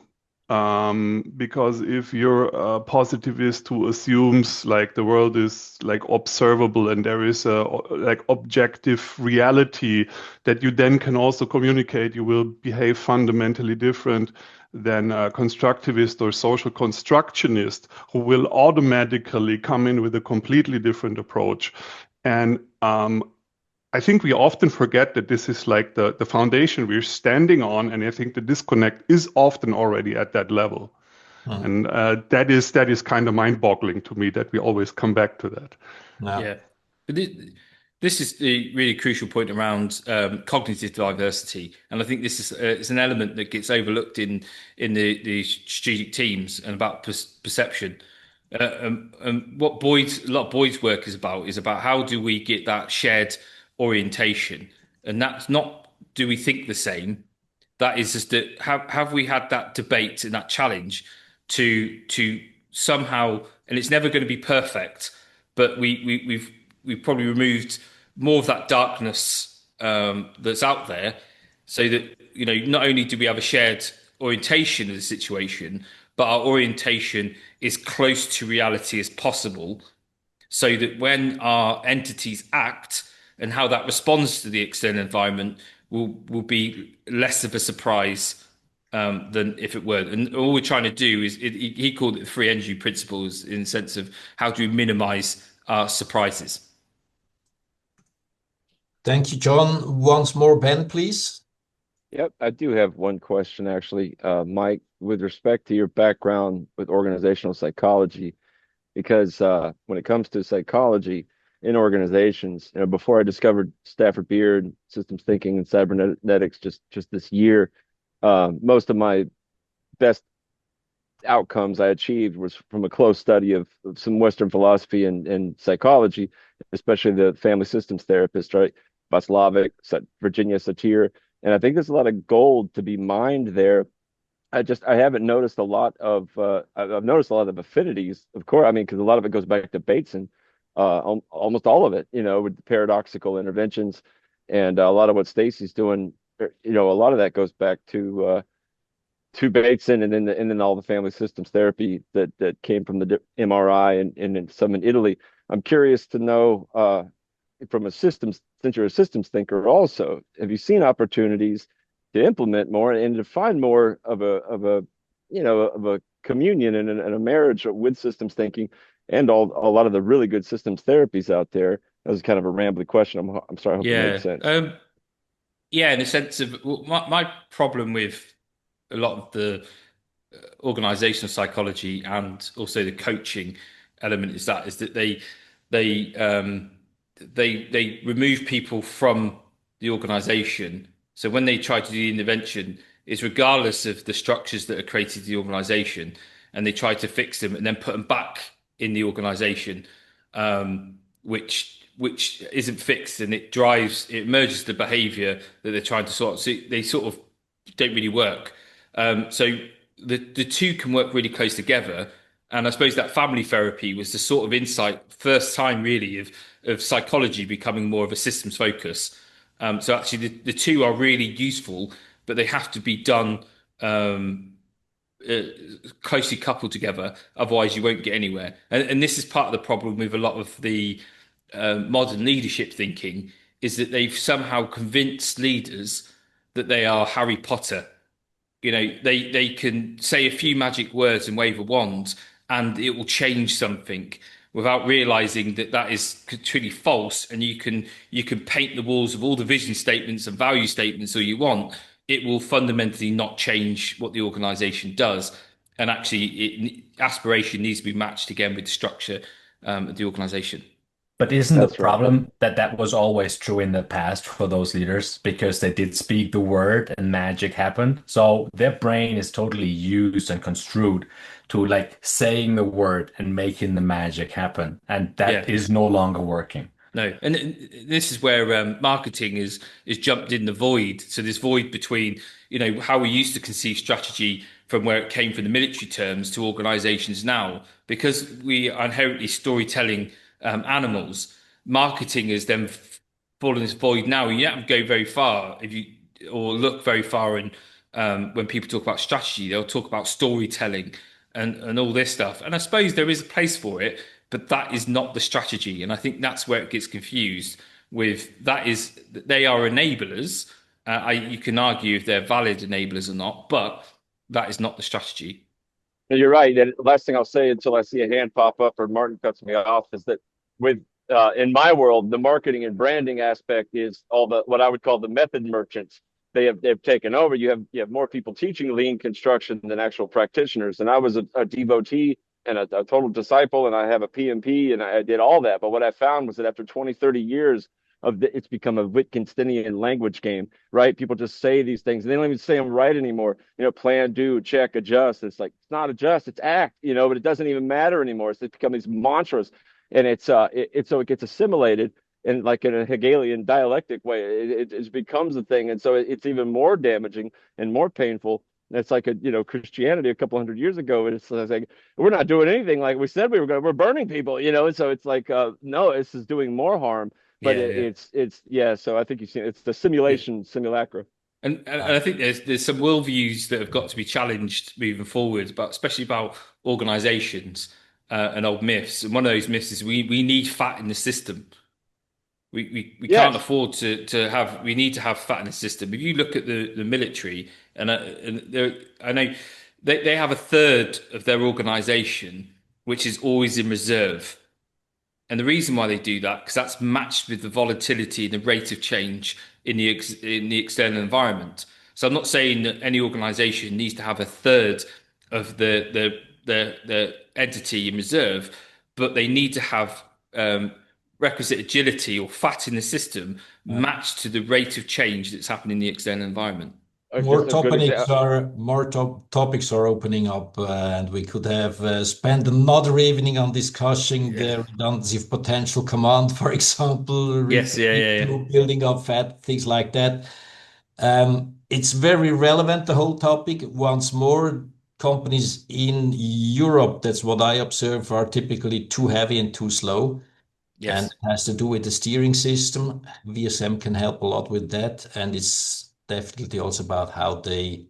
Because if you're a positivist who assumes like the world is like observable and there is a like objective reality that you then can also communicate, you will behave fundamentally different than a constructivist or social constructionist who will automatically come in with a completely different approach. And I think we often forget that this is like the foundation we're standing on, and I think the disconnect is often already at that level. And that is kind of mind-boggling to me that we always come back to that. Yeah. But this is the really crucial point around cognitive diversity, and I think this is it's an element that gets overlooked in the strategic teams and about perception. What a lot of Boyd's work is about how do we get that shared orientation, and that's not do we think the same. That is just that have we had that debate and that challenge to somehow, and it's never going to be perfect, but we've probably removed more of that darkness that's out there, so that not only do we have a shared orientation of the situation, but our orientation is close to reality as possible, so that when our entities act and how that responds to the external environment will be less of a surprise than if it were. And all we're trying to do is, he called it the 3 energy principles, in the sense of how do we minimize our surprises. Thank you, John. Once more, Ben, please. Yep, I do have one question actually, Mike, with respect to your background with organizational psychology. because when it comes to psychology in organizations, before I discovered Stafford Beard, systems thinking, and cybernetics just this year, most of my best outcomes I achieved was from a close study of some Western philosophy and psychology, especially the family systems therapist, right? Václavic, Virginia Satir. And I think there's a lot of gold to be mined there. I haven't noticed a lot of I've noticed a lot of affinities, of course. I mean, because a lot of it goes back to Bateson, almost all of it, with the paradoxical interventions, and a lot of what Stacy's doing. A lot of that goes back to Bateson, and then all the family systems therapy that came from the MRI and some in Italy. I'm curious to know from a systems, since you're a systems thinker also, have you seen opportunities to implement more and to find more of a communion and a marriage with systems thinking and a lot of the really good systems therapies out there? That was kind of a rambling question. I'm sorry, I hope it made sense. Yeah, in the sense of my problem with a lot of the organizational psychology and also the coaching element is that they they remove people from the organization. So when they try to do the intervention, it's regardless of the structures that are created in the organization, and they try to fix them and then put them back in the organization, which isn't fixed, and it merges the behavior that they're trying to sort. So they sort of don't really work. So the two can work really close together. And I suppose that family therapy was the sort of insight, first time really, of psychology becoming more of a systems focus. So actually, the two are really useful, but they have to be done closely coupled together. Otherwise, you won't get anywhere. And this is part of the problem with a lot of the modern leadership thinking, is that they've somehow convinced leaders that they are Harry Potter. They can say a few magic words and wave a wand, and it will change something without realizing that that is truly false. And you can paint the walls of all the vision statements and value statements all you want. It will fundamentally not change what the organization does. And actually, aspiration needs to be matched again with the structure of the organization. But isn't the That's right. problem that that was always true in the past for those leaders because they did speak the word and magic happened? So their brain is totally used and construed to like saying the word and making the magic happen. And that Yeah. is no longer working. No, and this is where marketing is jumped in the void. So this void between how we used to conceive strategy from where it came from the military terms to organisations now, because we are inherently storytelling animals. Marketing is then fallen this void now. You don't have to go very far or look very far. And when people talk about strategy, they'll talk about storytelling and all this stuff. And I suppose there is a place for it, but that is not the strategy. And I think that's where it gets confused with they are enablers. You can argue if they're valid enablers or not, but that is not the strategy. You're right. And the last thing I'll say until I see a hand pop up or Martin cuts me off is that with in my world, the marketing and branding aspect is all the what I would call the method merchants. They've taken over. You have more people teaching lean construction than actual practitioners. And I was a devotee and a total disciple, and I have a PMP, and I did all that. But what I found was that after 20, 30 years it's become a Wittgensteinian language game, right? People just say these things and they don't even say them right anymore. Plan, do, check, adjust. It's like, it's not adjust, it's act, but it doesn't even matter anymore. It's become these mantras, and so it gets assimilated. And like in a Hegelian dialectic way, it becomes a thing. And so it's even more damaging and more painful. It's like Christianity a couple hundred years ago. It's like, we're not doing anything like we said we were going. We're burning people, And so it's like, no, this is doing more harm. But it's so I think you've seen it's the simulacra. And I think there's some worldviews that have got to be challenged moving forward, but especially about organizations and old myths. And one of those myths is we need fat in the system. We can't afford to have. We need to have fat in the system. If you look at the military, and I know they have a third of their organization which is always in reserve. And the reason why they do that, because that's matched with the volatility and the rate of change in the external environment. So I'm not saying that any organization needs to have a third of the entity in reserve, but they need to have requisite agility or fat in the system matched to the rate of change that's happening in the external environment. More topics are opening up, and we could have spent another evening on discussing the redundancy of potential command, for example, Yes, building up fat, things like that. It's very relevant, the whole topic. Once more, companies in Europe, that's what I observe, are typically too heavy and too slow. Yes. And it has to do with the steering system. VSM can help a lot with that. And it's definitely also about how they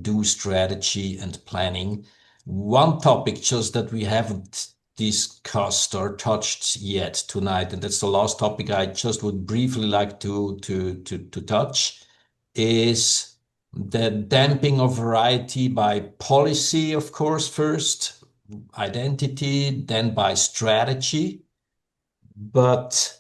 do strategy and planning. One topic just that we haven't discussed or touched yet tonight, and that's the last topic I just would briefly like to touch, is the damping of variety by policy, of course, first, identity, then by strategy. But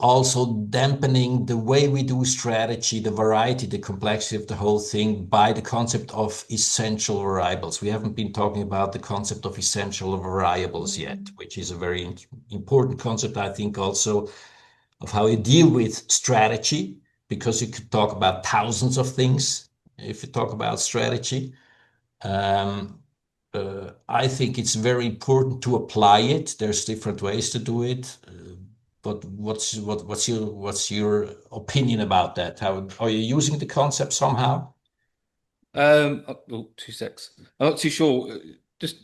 also dampening the way we do strategy, the variety, the complexity of the whole thing by the concept of essential variables. We haven't been talking about the concept of essential variables yet, which is a very important concept, I think, also of how you deal with strategy, because you could talk about thousands of things if you talk about strategy. I think it's very important to apply it. There's different ways to do it. But what's your opinion about that? How are you using the concept somehow? 2 secs. I'm not too sure. Just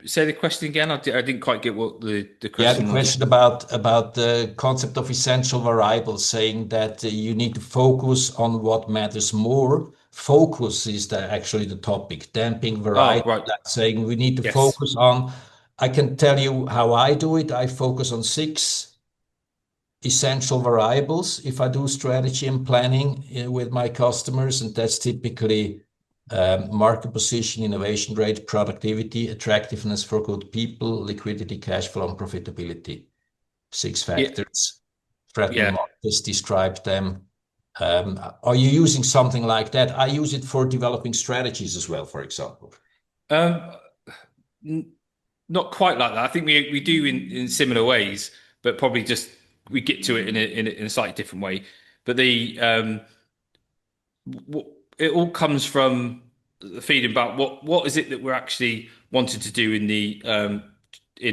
say the question again. I didn't quite get what the question the was. question about the concept of essential variables, saying that you need to focus on what matters more. Focus is actually the topic. Damping variety, right. saying we need to focus on. I can tell you how I do it. I focus on 6 essential variables if I do strategy and planning with my customers, and that's typically market position, innovation rate, productivity, attractiveness for good people, liquidity, cash flow, and profitability. 6 factors. Fred Marcus described them. Are you using something like that? I use it for developing strategies as well, for example. Not quite like that. I think we do in similar ways, but probably just we get to it in a slightly different way. But it all comes from the feeling about what is it that we're actually wanting to do in the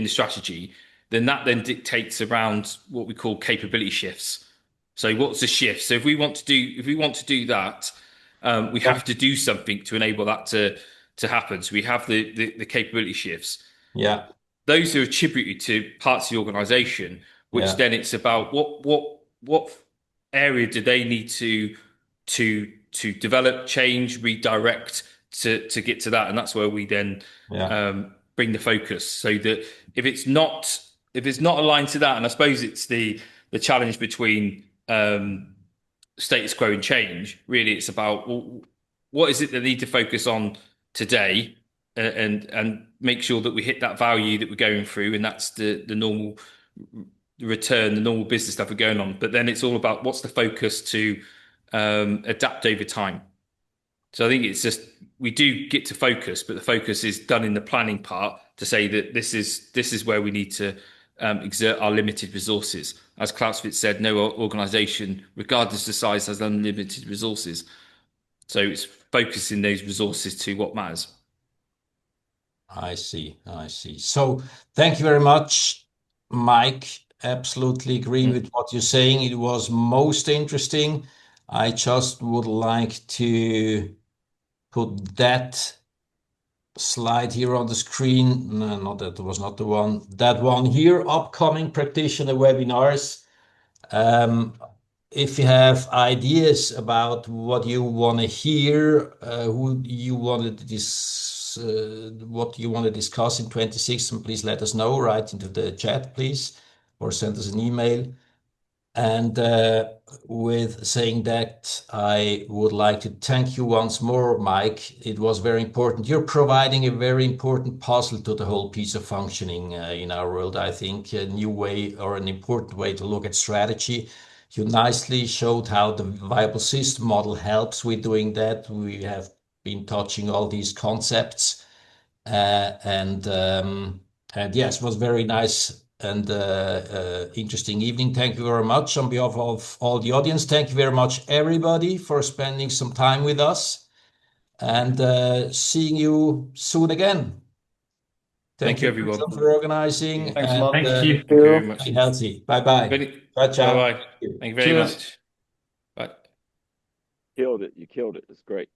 strategy. Then that dictates around what we call capability shifts. So what's a shift? So if we want to do that, we have to do something to enable that to happen. So we have the capability shifts. Yeah. Those are attributed to parts of the organization, which then it's about what area do they need to develop, change, redirect to get to that, and that's where we then bring the focus. So that if it's not aligned to that, and I suppose it's the challenge between status quo and change. Really, it's about what is it they need to focus on today, and make sure that we hit that value that we're going through, and that's the normal return, the normal business stuff we're going on. But then it's all about what's the focus to adapt over time. So I think it's just we do get to focus, but the focus is done in the planning part to say that this is where we need to exert our limited resources. As Clausewitz said, no organization, regardless of size, has unlimited resources. So it's focusing those resources to what matters. I see. So thank you very much, Mike. Absolutely agree with what you're saying. It was most interesting. I just would like to put that slide here on the screen. No, that was not the one. That one here, upcoming practitioner webinars. If you have ideas about what you want to hear, what you want to discuss in 26, and please let us know. Write into the chat, please, or send us an email. And with saying that, I would like to thank you once more, Mike. It was very important. You're providing a very important puzzle to the whole piece of functioning in our world. I think a new way or an important way to look at strategy. You nicely showed how the viable system model helps with doing that. We have been touching all these concepts. And yes, it was very nice and interesting evening. Thank you very much on behalf of all the audience. Thank you very much, everybody, for spending some time with us, and seeing you soon again. Thank you, everyone. For organizing. Thanks a lot. Thank you. Thank you very much. Be healthy. Bye-bye. Ciao, Ciao. bye. Thank you very Cheers. much. Bye. Killed it. You killed it. It's great.